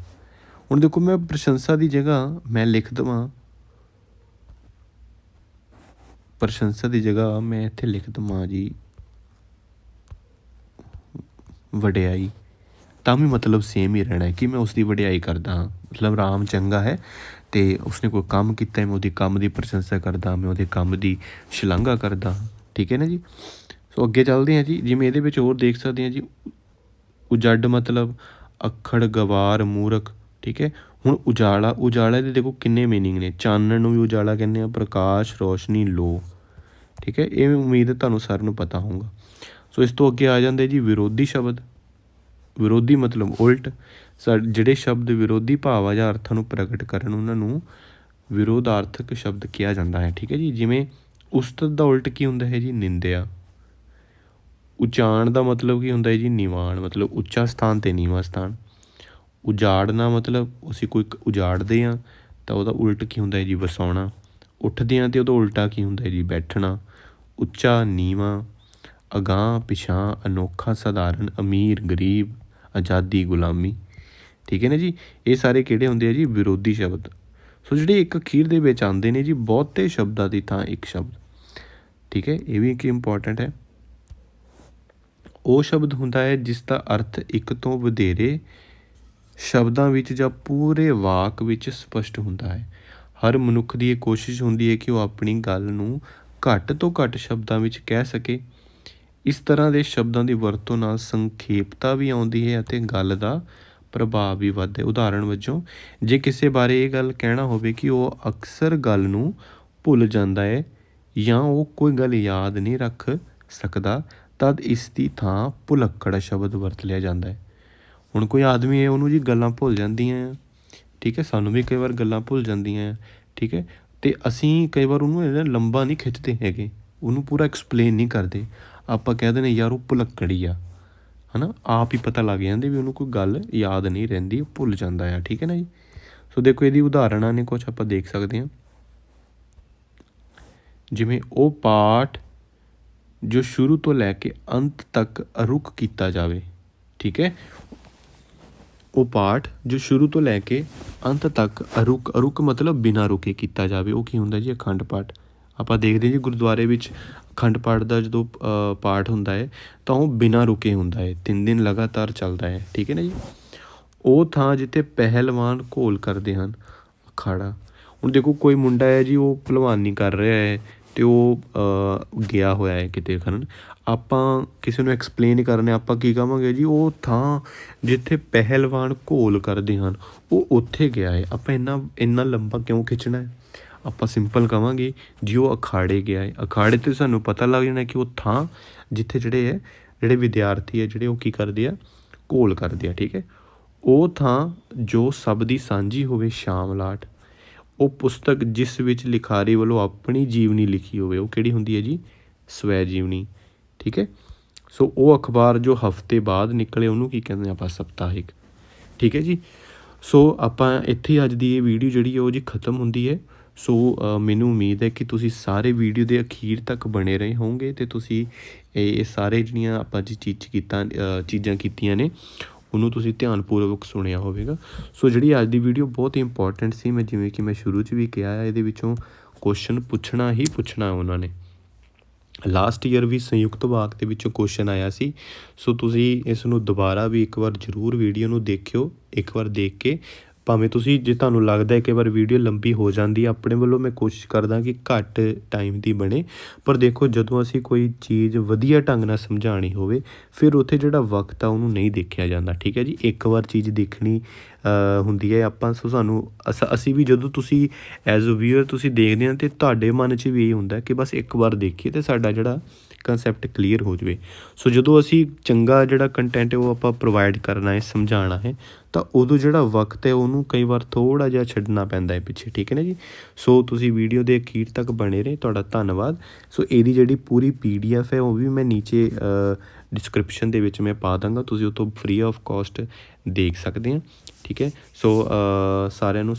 ਹੁਣ ਦੇਖੋ, ਮੈਂ ਪ੍ਰਸ਼ੰਸਾ ਦੀ ਜਗ੍ਹਾ ਮੈਂ ਲਿਖ ਦੇਵਾਂ, ਪ੍ਰਸ਼ੰਸਾ ਦੀ ਜਗ੍ਹਾ ਮੈਂ ਇੱਥੇ ਲਿਖ ਦੇਵਾਂ ਜੀ ਵਡਿਆਈ, ਤਾਂ ਵੀ ਮਤਲਬ ਸੇਮ ਹੀ ਰਹਿਣਾ ਹੈ ਕਿ ਮੈਂ ਉਸਦੀ ਵਡਿਆਈ ਕਰਦਾ ਹਾਂ। ਮਤਲਬ ਰਾਮ ਚੰਗਾ ਹੈ ਅਤੇ ਉਸਨੇ ਕੋਈ ਕੰਮ ਕੀਤਾ, ਮੈਂ ਉਹਦੇ ਕੰਮ ਦੀ ਪ੍ਰਸ਼ੰਸਾ ਕਰਦਾ, ਮੈਂ ਉਹਦੇ ਕੰਮ ਦੀ ਸ਼ਲਾਘਾ ਕਰਦਾ। ਠੀਕ ਹੈ ਨਾ ਜੀ। ਸੋ ਅੱਗੇ ਚੱਲਦੇ ਹਾਂ ਜੀ। ਜਿਵੇਂ ਇਹਦੇ ਵਿੱਚ ਹੋਰ ਦੇਖ ਸਕਦੇ ਹਾਂ ਜੀ, ਉਜੱਡ ਮਤਲਬ ਅੱਖੜ, ਗਵਾਰ, ਮੂਰਖ। ਠੀਕ ਹੈ, ਹੁਣ ਉਜਾਲਾ ਦੇ ਦੇਖੋ ਕਿੰਨੇ ਮੀਨਿੰਗ ਨੇ। ਚਾਨਣ ਨੂੰ ਵੀ ਉਜਾਲਾ ਕਹਿੰਦੇ ਆ, ਪ੍ਰਕਾਸ਼, ਰੋਸ਼ਨੀ, ਲੋ। ਠੀਕ ਹੈ, ਇਹ ਉਮੀਦ ਤੁਹਾਨੂੰ ਸਾਰਿਆਂ ਨੂੰ ਪਤਾ ਹੋਊਗਾ। ਸੋ ਇਸ ਤੋਂ ਅੱਗੇ ਆ ਜਾਂਦੇ ਜੀ ਵਿਰੋਧੀ ਸ਼ਬਦ। ਵਿਰੋਧੀ ਮਤਲਬ ਉਲਟ। ਜਿਹੜੇ ਸ਼ਬਦ ਵਿਰੋਧੀ ਭਾਵਾਂ ਜਾਂ ਅਰਥਾਂ ਨੂੰ ਪ੍ਰਗਟ ਕਰਨ, ਉਹਨਾਂ ਨੂੰ ਵਿਰੋਧਾਰਥਕ ਸ਼ਬਦ ਕਿਹਾ ਜਾਂਦਾ ਹੈ। ਠੀਕ ਹੈ ਜੀ। ਜਿਵੇਂ ਉਸਤਤ ਦਾ ਉਲਟ ਕੀ ਹੁੰਦਾ ਹੈ ਜੀ, ਨਿੰਦਿਆ। ਉਚਾਣ ਦਾ ਮਤਲਬ ਕੀ ਹੁੰਦਾ ਹੈ ਜੀ, ਨਿਵਾਣ। ਮਤਲਬ ਉੱਚਾ ਸਥਾਨ ਅਤੇ ਨੀਵਾਂ ਸਥਾਨ। ਉਜਾੜਨਾ ਮਤਲਬ ਅਸੀਂ ਕੋਈ ਉਜਾੜਦੇ ਹਾਂ ਤਾਂ ਉਹਦਾ ਉਲਟ ਕੀ ਹੁੰਦਾ ਹੈ ਜੀ, ਵਸਾਉਣਾ। ਉੱਠਦੇ ਹਾਂ ਅਤੇ ਉਹਦਾ ਉਲਟਾ ਕੀ ਹੁੰਦਾ ਹੈ ਜੀ, ਬੈਠਣਾ। ਉੱਚਾ, ਨੀਵਾਂ, ਅਗਾਂਹ, ਪਿਛਾਂਹ, ਅਨੋਖਾ, ਸਧਾਰਨ, ਅਮੀਰ, ਗਰੀਬ, ਆਜ਼ਾਦੀ, ਗੁਲਾਮੀ। ਠੀਕ ਹੈ ਨਾ ਜੀ। ਇਹ ਸਾਰੇ ਕਿਹੜੇ ਹੁੰਦੇ ਆ ਜੀ, ਵਿਰੋਧੀ ਸ਼ਬਦ। ਸੋ ਜਿਹੜੇ ਇੱਕ ਅਖੀਰ ਦੇ ਵਿੱਚ ਆਉਂਦੇ ਨੇ ਜੀ, ਬਹੁਤੇ ਸ਼ਬਦਾਂ ਦੀ ਥਾਂ ਇੱਕ ਸ਼ਬਦ। ਠੀਕ ਹੈ, ਇਹ ਵੀ ਇੱਕ ਇੰਪੋਰਟੈਂਟ ਹੈ। ਉਹ ਸ਼ਬਦ ਹੁੰਦਾ ਹੈ ਜਿਸ ਦਾ ਅਰਥ ਇੱਕ ਤੋਂ ਵਧੇਰੇ ਸ਼ਬਦਾਂ ਵਿੱਚ ਜਾਂ ਪੂਰੇ ਵਾਕ ਵਿੱਚ ਸਪਸ਼ਟ ਹੁੰਦਾ ਹੈ। ਹਰ ਮਨੁੱਖ ਦੀ ਇਹ ਕੋਸ਼ਿਸ਼ ਹੁੰਦੀ ਹੈ ਕਿ ਉਹ ਆਪਣੀ ਗੱਲ ਨੂੰ ਘੱਟ ਤੋਂ ਘੱਟ ਸ਼ਬਦਾਂ ਵਿੱਚ ਕਹਿ ਸਕੇ। ਇਸ ਤਰ੍ਹਾਂ ਦੇ ਸ਼ਬਦਾਂ ਦੀ ਵਰਤੋਂ ਨਾਲ ਸੰਖੇਪਤਾ ਵੀ ਆਉਂਦੀ ਹੈ ਅਤੇ ਗੱਲ ਦਾ ਪ੍ਰਭਾਵ ਵੀ ਵੱਧਦਾ ਹੈ। ਉਦਾਹਰਣ ਵਜੋਂ ਜੇ ਕਿਸੇ ਬਾਰੇ ਇਹ ਗੱਲ ਕਹਿਣਾ ਹੋਵੇ ਕਿ ਉਹ ਅਕਸਰ ਗੱਲ ਨੂੰ ਭੁੱਲ ਜਾਂਦਾ ਹੈ ਜਾਂ ਉਹ ਕੋਈ ਗੱਲ ਯਾਦ ਨਹੀਂ ਰੱਖ ਸਕਦਾ, ਤਦ ਇਸ ਦੀ ਥਾਂ ਭੁਲੱਕੜ ਸ਼ਬਦ ਵਰਤ ਲਿਆ ਜਾਂਦਾ ਹੈ। ਹੁਣ ਕੋਈ ਆਦਮੀ ਹੈ, ਉਹਨੂੰ ਜੀ ਗੱਲਾਂ ਭੁੱਲ ਜਾਂਦੀਆਂ ਆ, ਠੀਕ ਹੈ, ਸਾਨੂੰ ਵੀ ਕਈ ਵਾਰ ਗੱਲਾਂ ਭੁੱਲ ਜਾਂਦੀਆਂ ਆ, ਠੀਕ ਹੈ, ਅਤੇ ਅਸੀਂ ਕਈ ਵਾਰ ਉਹਨੂੰ ਲੰਬਾ ਨਹੀਂ ਖਿੱਚਦੇ ਹੈਗੇ, ਉਹਨੂੰ ਪੂਰਾ ਐਕਸਪਲੇਨ ਨਹੀਂ ਕਰਦੇ, ਆਪਾਂ ਕਹਿ ਦਿੰਦੇ ਯਾਰ ਉਹ ਭੁਲੱਕੜੀ ਆ, ਹੈ ਨਾ, ਆਪ ਹੀ ਪਤਾ ਲੱਗ ਜਾਂਦੇ ਵੀ ਉਹਨੂੰ ਕੋਈ ਗੱਲ ਯਾਦ ਨਹੀਂ ਰਹਿੰਦੀ, ਉਹ ਭੁੱਲ ਜਾਂਦਾ ਆ, ਠੀਕ ਹੈ ਨਾ ਜੀ। ਸੋ ਦੇਖੋ ਇਹਦੀ ਉਦਾਹਰਨਾਂ ਨੇ ਕੁਛ ਆਪਾਂ ਦੇਖ ਸਕਦੇ ਹਾਂ, ਜਿਵੇਂ ਉਹ ਪਾਠ ਜੋ ਸ਼ੁਰੂ ਤੋਂ ਲੈ ਕੇ ਅੰਤ ਤੱਕ ਅਰੁੱਖ ਕੀਤਾ ਜਾਵੇ, ਠੀਕ ਹੈ, ਉਹ ਪਾਠ ਜੋ ਸ਼ੁਰੂ ਤੋਂ ਲੈ ਕੇ ਅੰਤ ਤੱਕ ਅਰੁੱਖ ਮਤਲਬ ਬਿਨਾਂ ਰੁਕੇ ਕੀਤਾ ਜਾਵੇ। ਉਹ ਕੀ ਹੁੰਦਾ ਜੀ? ਅਖੰਡ ਪਾਠ। ਆਪਾਂ ਦੇਖਦੇ ਜੀ ਗੁਰਦੁਆਰੇ ਵਿੱਚ ਅਖੰਡ ਪਾਠ ਦਾ ਜਦੋਂ ਪਾਠ ਹੁੰਦਾ ਹੈ ਤਾਂ ਉਹ ਬਿਨਾਂ ਰੁਕੇ ਹੁੰਦਾ ਹੈ, 3 ਦਿਨ ਲਗਾਤਾਰ ਚੱਲਦਾ ਹੈ, ਠੀਕ ਹੈ ਨਾ ਜੀ। ਉਹ ਥਾਂ ਜਿੱਥੇ ਪਹਿਲਵਾਨ ਘੋਲ ਕਰਦੇ ਹਨ, ਅਖਾੜਾ। ਹੁਣ ਦੇਖੋ ਕੋਈ ਮੁੰਡਾ ਹੈ ਜੀ, ਉਹ ਭਲਵਾਨੀ ਕਰ ਰਿਹਾ ਹੈ ਅਤੇ ਉਹ ਗਿਆ ਹੋਇਆ ਹੈ ਕਿਤੇ ਕਰਨ, ਆਪਾਂ ਕਿਸੇ ਨੂੰ ਐਕਸਪਲੇਨ ਕਰਨੇ, ਆਪਾਂ ਕੀ ਕਹਾਂਗੇ ਜੀ, ਉਹ ਥਾਂ ਜਿੱਥੇ ਪਹਿਲਵਾਨ ਘੋਲ ਕਰਦੇ ਹਨ ਉਹ ਉੱਥੇ ਗਿਆ ਹੈ। ਆਪਾਂ ਇੰਨਾ ਲੰਬਾ ਕਿਉਂ ਖਿੱਚਣਾ ਹੈ? ਆਪਾਂ ਸਿੰਪਲ ਕਹਾਂਗੇ ਜੀ ਉਹ ਅਖਾੜੇ ਗਿਆ ਹੈ। ਅਖਾੜੇ 'ਤੇ ਸਾਨੂੰ ਪਤਾ ਲੱਗ ਜਾਣਾ ਕਿ ਉਹ ਥਾਂ ਜਿੱਥੇ ਜਿਹੜੇ ਵਿਦਿਆਰਥੀ ਹੈ ਜਿਹੜੇ ਉਹ ਕੀ ਕਰਦੇ ਆ, ਘੋਲ ਕਰਦੇ ਆ, ਠੀਕ ਹੈ। ਉਹ ਥਾਂ ਜੋ ਸਭ ਦੀ ਸਾਂਝੀ ਹੋਵੇ, ਸ਼ਾਮਲਾਟ। ਉਹ ਪੁਸਤਕ ਜਿਸ ਵਿੱਚ ਲਿਖਾਰੀ ਵੱਲੋਂ ਆਪਣੀ ਜੀਵਨੀ ਲਿਖੀ ਹੋਵੇ, ਉਹ ਕਿਹੜੀ ਹੁੰਦੀ ਹੈ ਜੀ? ਸਵੈ ਜੀਵਨੀ, ਠੀਕ ਹੈ। ਸੋ ਉਹ ਅਖਬਾਰ ਜੋ ਹਫ਼ਤੇ ਬਾਅਦ ਨਿਕਲੇ ਉਹਨੂੰ ਕੀ ਕਹਿੰਦੇ ਆਪਾਂ? ਸਪਤਾਹਿਕ, ਠੀਕ ਹੈ ਜੀ। ਸੋ ਆਪਾਂ ਇੱਥੇ ਅੱਜ ਦੀ ਇਹ ਵੀਡੀਓ ਜਿਹੜੀ ਹੈ ਉਹ ਜੀ ਖ਼ਤਮ ਹੁੰਦੀ ਹੈ। ਸੋ ਮੈਨੂੰ ਉਮੀਦ ਹੈ ਕਿ ਤੁਸੀਂ ਸਾਰੇ ਵੀਡੀਓ ਦੇ ਅਖੀਰ ਤੱਕ ਬਣੇ ਰਹੇ ਹੋਵੋਗੇ ਅਤੇ ਤੁਸੀਂ ਇਹ ਸਾਰੇ ਜਿਹੜੀਆਂ ਆਪਾਂ ਜੀ ਚੀਜ਼ਾਂ ਕੀਤੀਆਂ ਨੇ ਉਹਨੂੰ ਤੁਸੀਂ ਧਿਆਨਪੂਰਵਕ ਸੁਣਿਆ ਹੋਵੇਗਾ। ਸੋ ਜਿਹੜੀ ਅੱਜ ਦੀ ਵੀਡੀਓ ਬਹੁਤ ਹੀ ਇੰਪੋਰਟੈਂਟ ਸੀ, ਮੈਂ ਜਿਵੇਂ ਕਿ ਮੈਂ ਸ਼ੁਰੂ 'ਚ ਵੀ ਕਿਹਾ ਹੈ, ਇਹਦੇ ਵਿੱਚੋਂ ਕੁਐਸਚਨ ਪੁੱਛਣਾ ਹੀ ਪੁੱਛਣਾ ਉਹਨਾਂ ਨੇ। ਲਾਸਟ ਈਅਰ ਵੀ ਸੰਯੁਕਤ ਵਾਕ ਦੇ ਵਿੱਚੋਂ ਕੁਐਸਚਨ ਆਇਆ ਸੀ। ਸੋ ਤੁਸੀਂ ਇਸ ਨੂੰ ਦੁਬਾਰਾ ਵੀ ਇੱਕ ਵਾਰ ਜ਼ਰੂਰ ਵੀਡੀਓ ਨੂੰ ਦੇਖਿਓ। ਇੱਕ ਵਾਰ ਦੇਖ ਕੇ ਭਾਵੇਂ ਤੁਸੀਂ, ਜੇ ਤੁਹਾਨੂੰ ਲੱਗਦਾ ਕਈ ਵਾਰ ਵੀਡੀਓ ਲੰਬੀ ਹੋ ਜਾਂਦੀ, ਆਪਣੇ ਵੱਲੋਂ ਮੈਂ ਕੋਸ਼ਿਸ਼ ਕਰਦਾ ਕਿ ਘੱਟ ਟਾਈਮ ਦੀ ਬਣੇ, ਪਰ ਦੇਖੋ ਜਦੋਂ ਅਸੀਂ ਕੋਈ ਚੀਜ਼ ਵਧੀਆ ਢੰਗ ਨਾਲ ਸਮਝਾਉਣੀ ਹੋਵੇ ਫਿਰ ਉੱਥੇ ਜਿਹੜਾ ਵਕਤ ਆ ਉਹਨੂੰ ਨਹੀਂ ਦੇਖਿਆ ਜਾਂਦਾ, ਠੀਕ ਹੈ ਜੀ। ਇੱਕ ਵਾਰ ਚੀਜ਼ ਦੇਖਣੀ ਹੁੰਦੀ ਹੈ ਆਪਾਂ। ਸੋ ਸਾਨੂੰ ਅਸੀਂ ਵੀ ਜਦੋਂ ਤੁਸੀਂ ਐਜ਼ ਅ ਵਿਊਅਰ ਤੁਸੀਂ ਦੇਖਦੇ ਹਾਂ ਅਤੇ ਤੁਹਾਡੇ ਮਨ 'ਚ ਵੀ ਇਹ ਹੁੰਦਾ ਕਿ ਬਸ ਇੱਕ ਵਾਰ ਦੇਖੀਏ ਅਤੇ ਸਾਡਾ ਜਿਹੜਾ ਕੰਸੈਪਟ ਕਲੀਅਰ ਹੋ ਜਾਵੇ। ਸੋ ਜਦੋਂ ਅਸੀਂ ਚੰਗਾ ਜਿਹੜਾ ਕੰਟੈਂਟ ਉਹ ਆਪਾਂ ਪ੍ਰੋਵਾਈਡ ਕਰਨਾ ਹੈ, ਸਮਝਾਉਣਾ ਹੈ, ਤਾਂ ਉਦੋਂ ਜਿਹੜਾ ਵਕਤ ਹੈ ਉਹਨੂੰ ਕਈ ਵਾਰ ਥੋੜ੍ਹਾ ਜਿਹਾ ਛੱਡਣਾ ਪੈਂਦਾ ਹੈ ਪਿੱਛੇ, ਠੀਕ ਹੈ ਨਾ ਜੀ। ਸੋ ਤੁਸੀਂ ਵੀਡੀਓ ਦੇ ਅਖੀਰ ਤੱਕ ਬਣੇ ਰਹੇ, ਤੁਹਾਡਾ ਧੰਨਵਾਦ। ਸੋ ਇਹਦੀ ਜਿਹੜੀ ਪੂਰੀ PDF ਹੈ ਉਹ ਵੀ ਮੈਂ ਨੀਚੇ ਡਿਸਕ੍ਰਿਪਸ਼ਨ ਦੇ ਵਿੱਚ ਮੈਂ ਪਾ ਦਾਂਗਾ, ਤੁਸੀਂ ਉਹ ਤੋਂ ਫ੍ਰੀ ਆਫ ਕੋਸਟ ਦੇਖ ਸਕਦੇ ਹਾਂ, ਠੀਕ ਹੈ। ਸੋ ਸਾਰਿਆਂ ਨੂੰ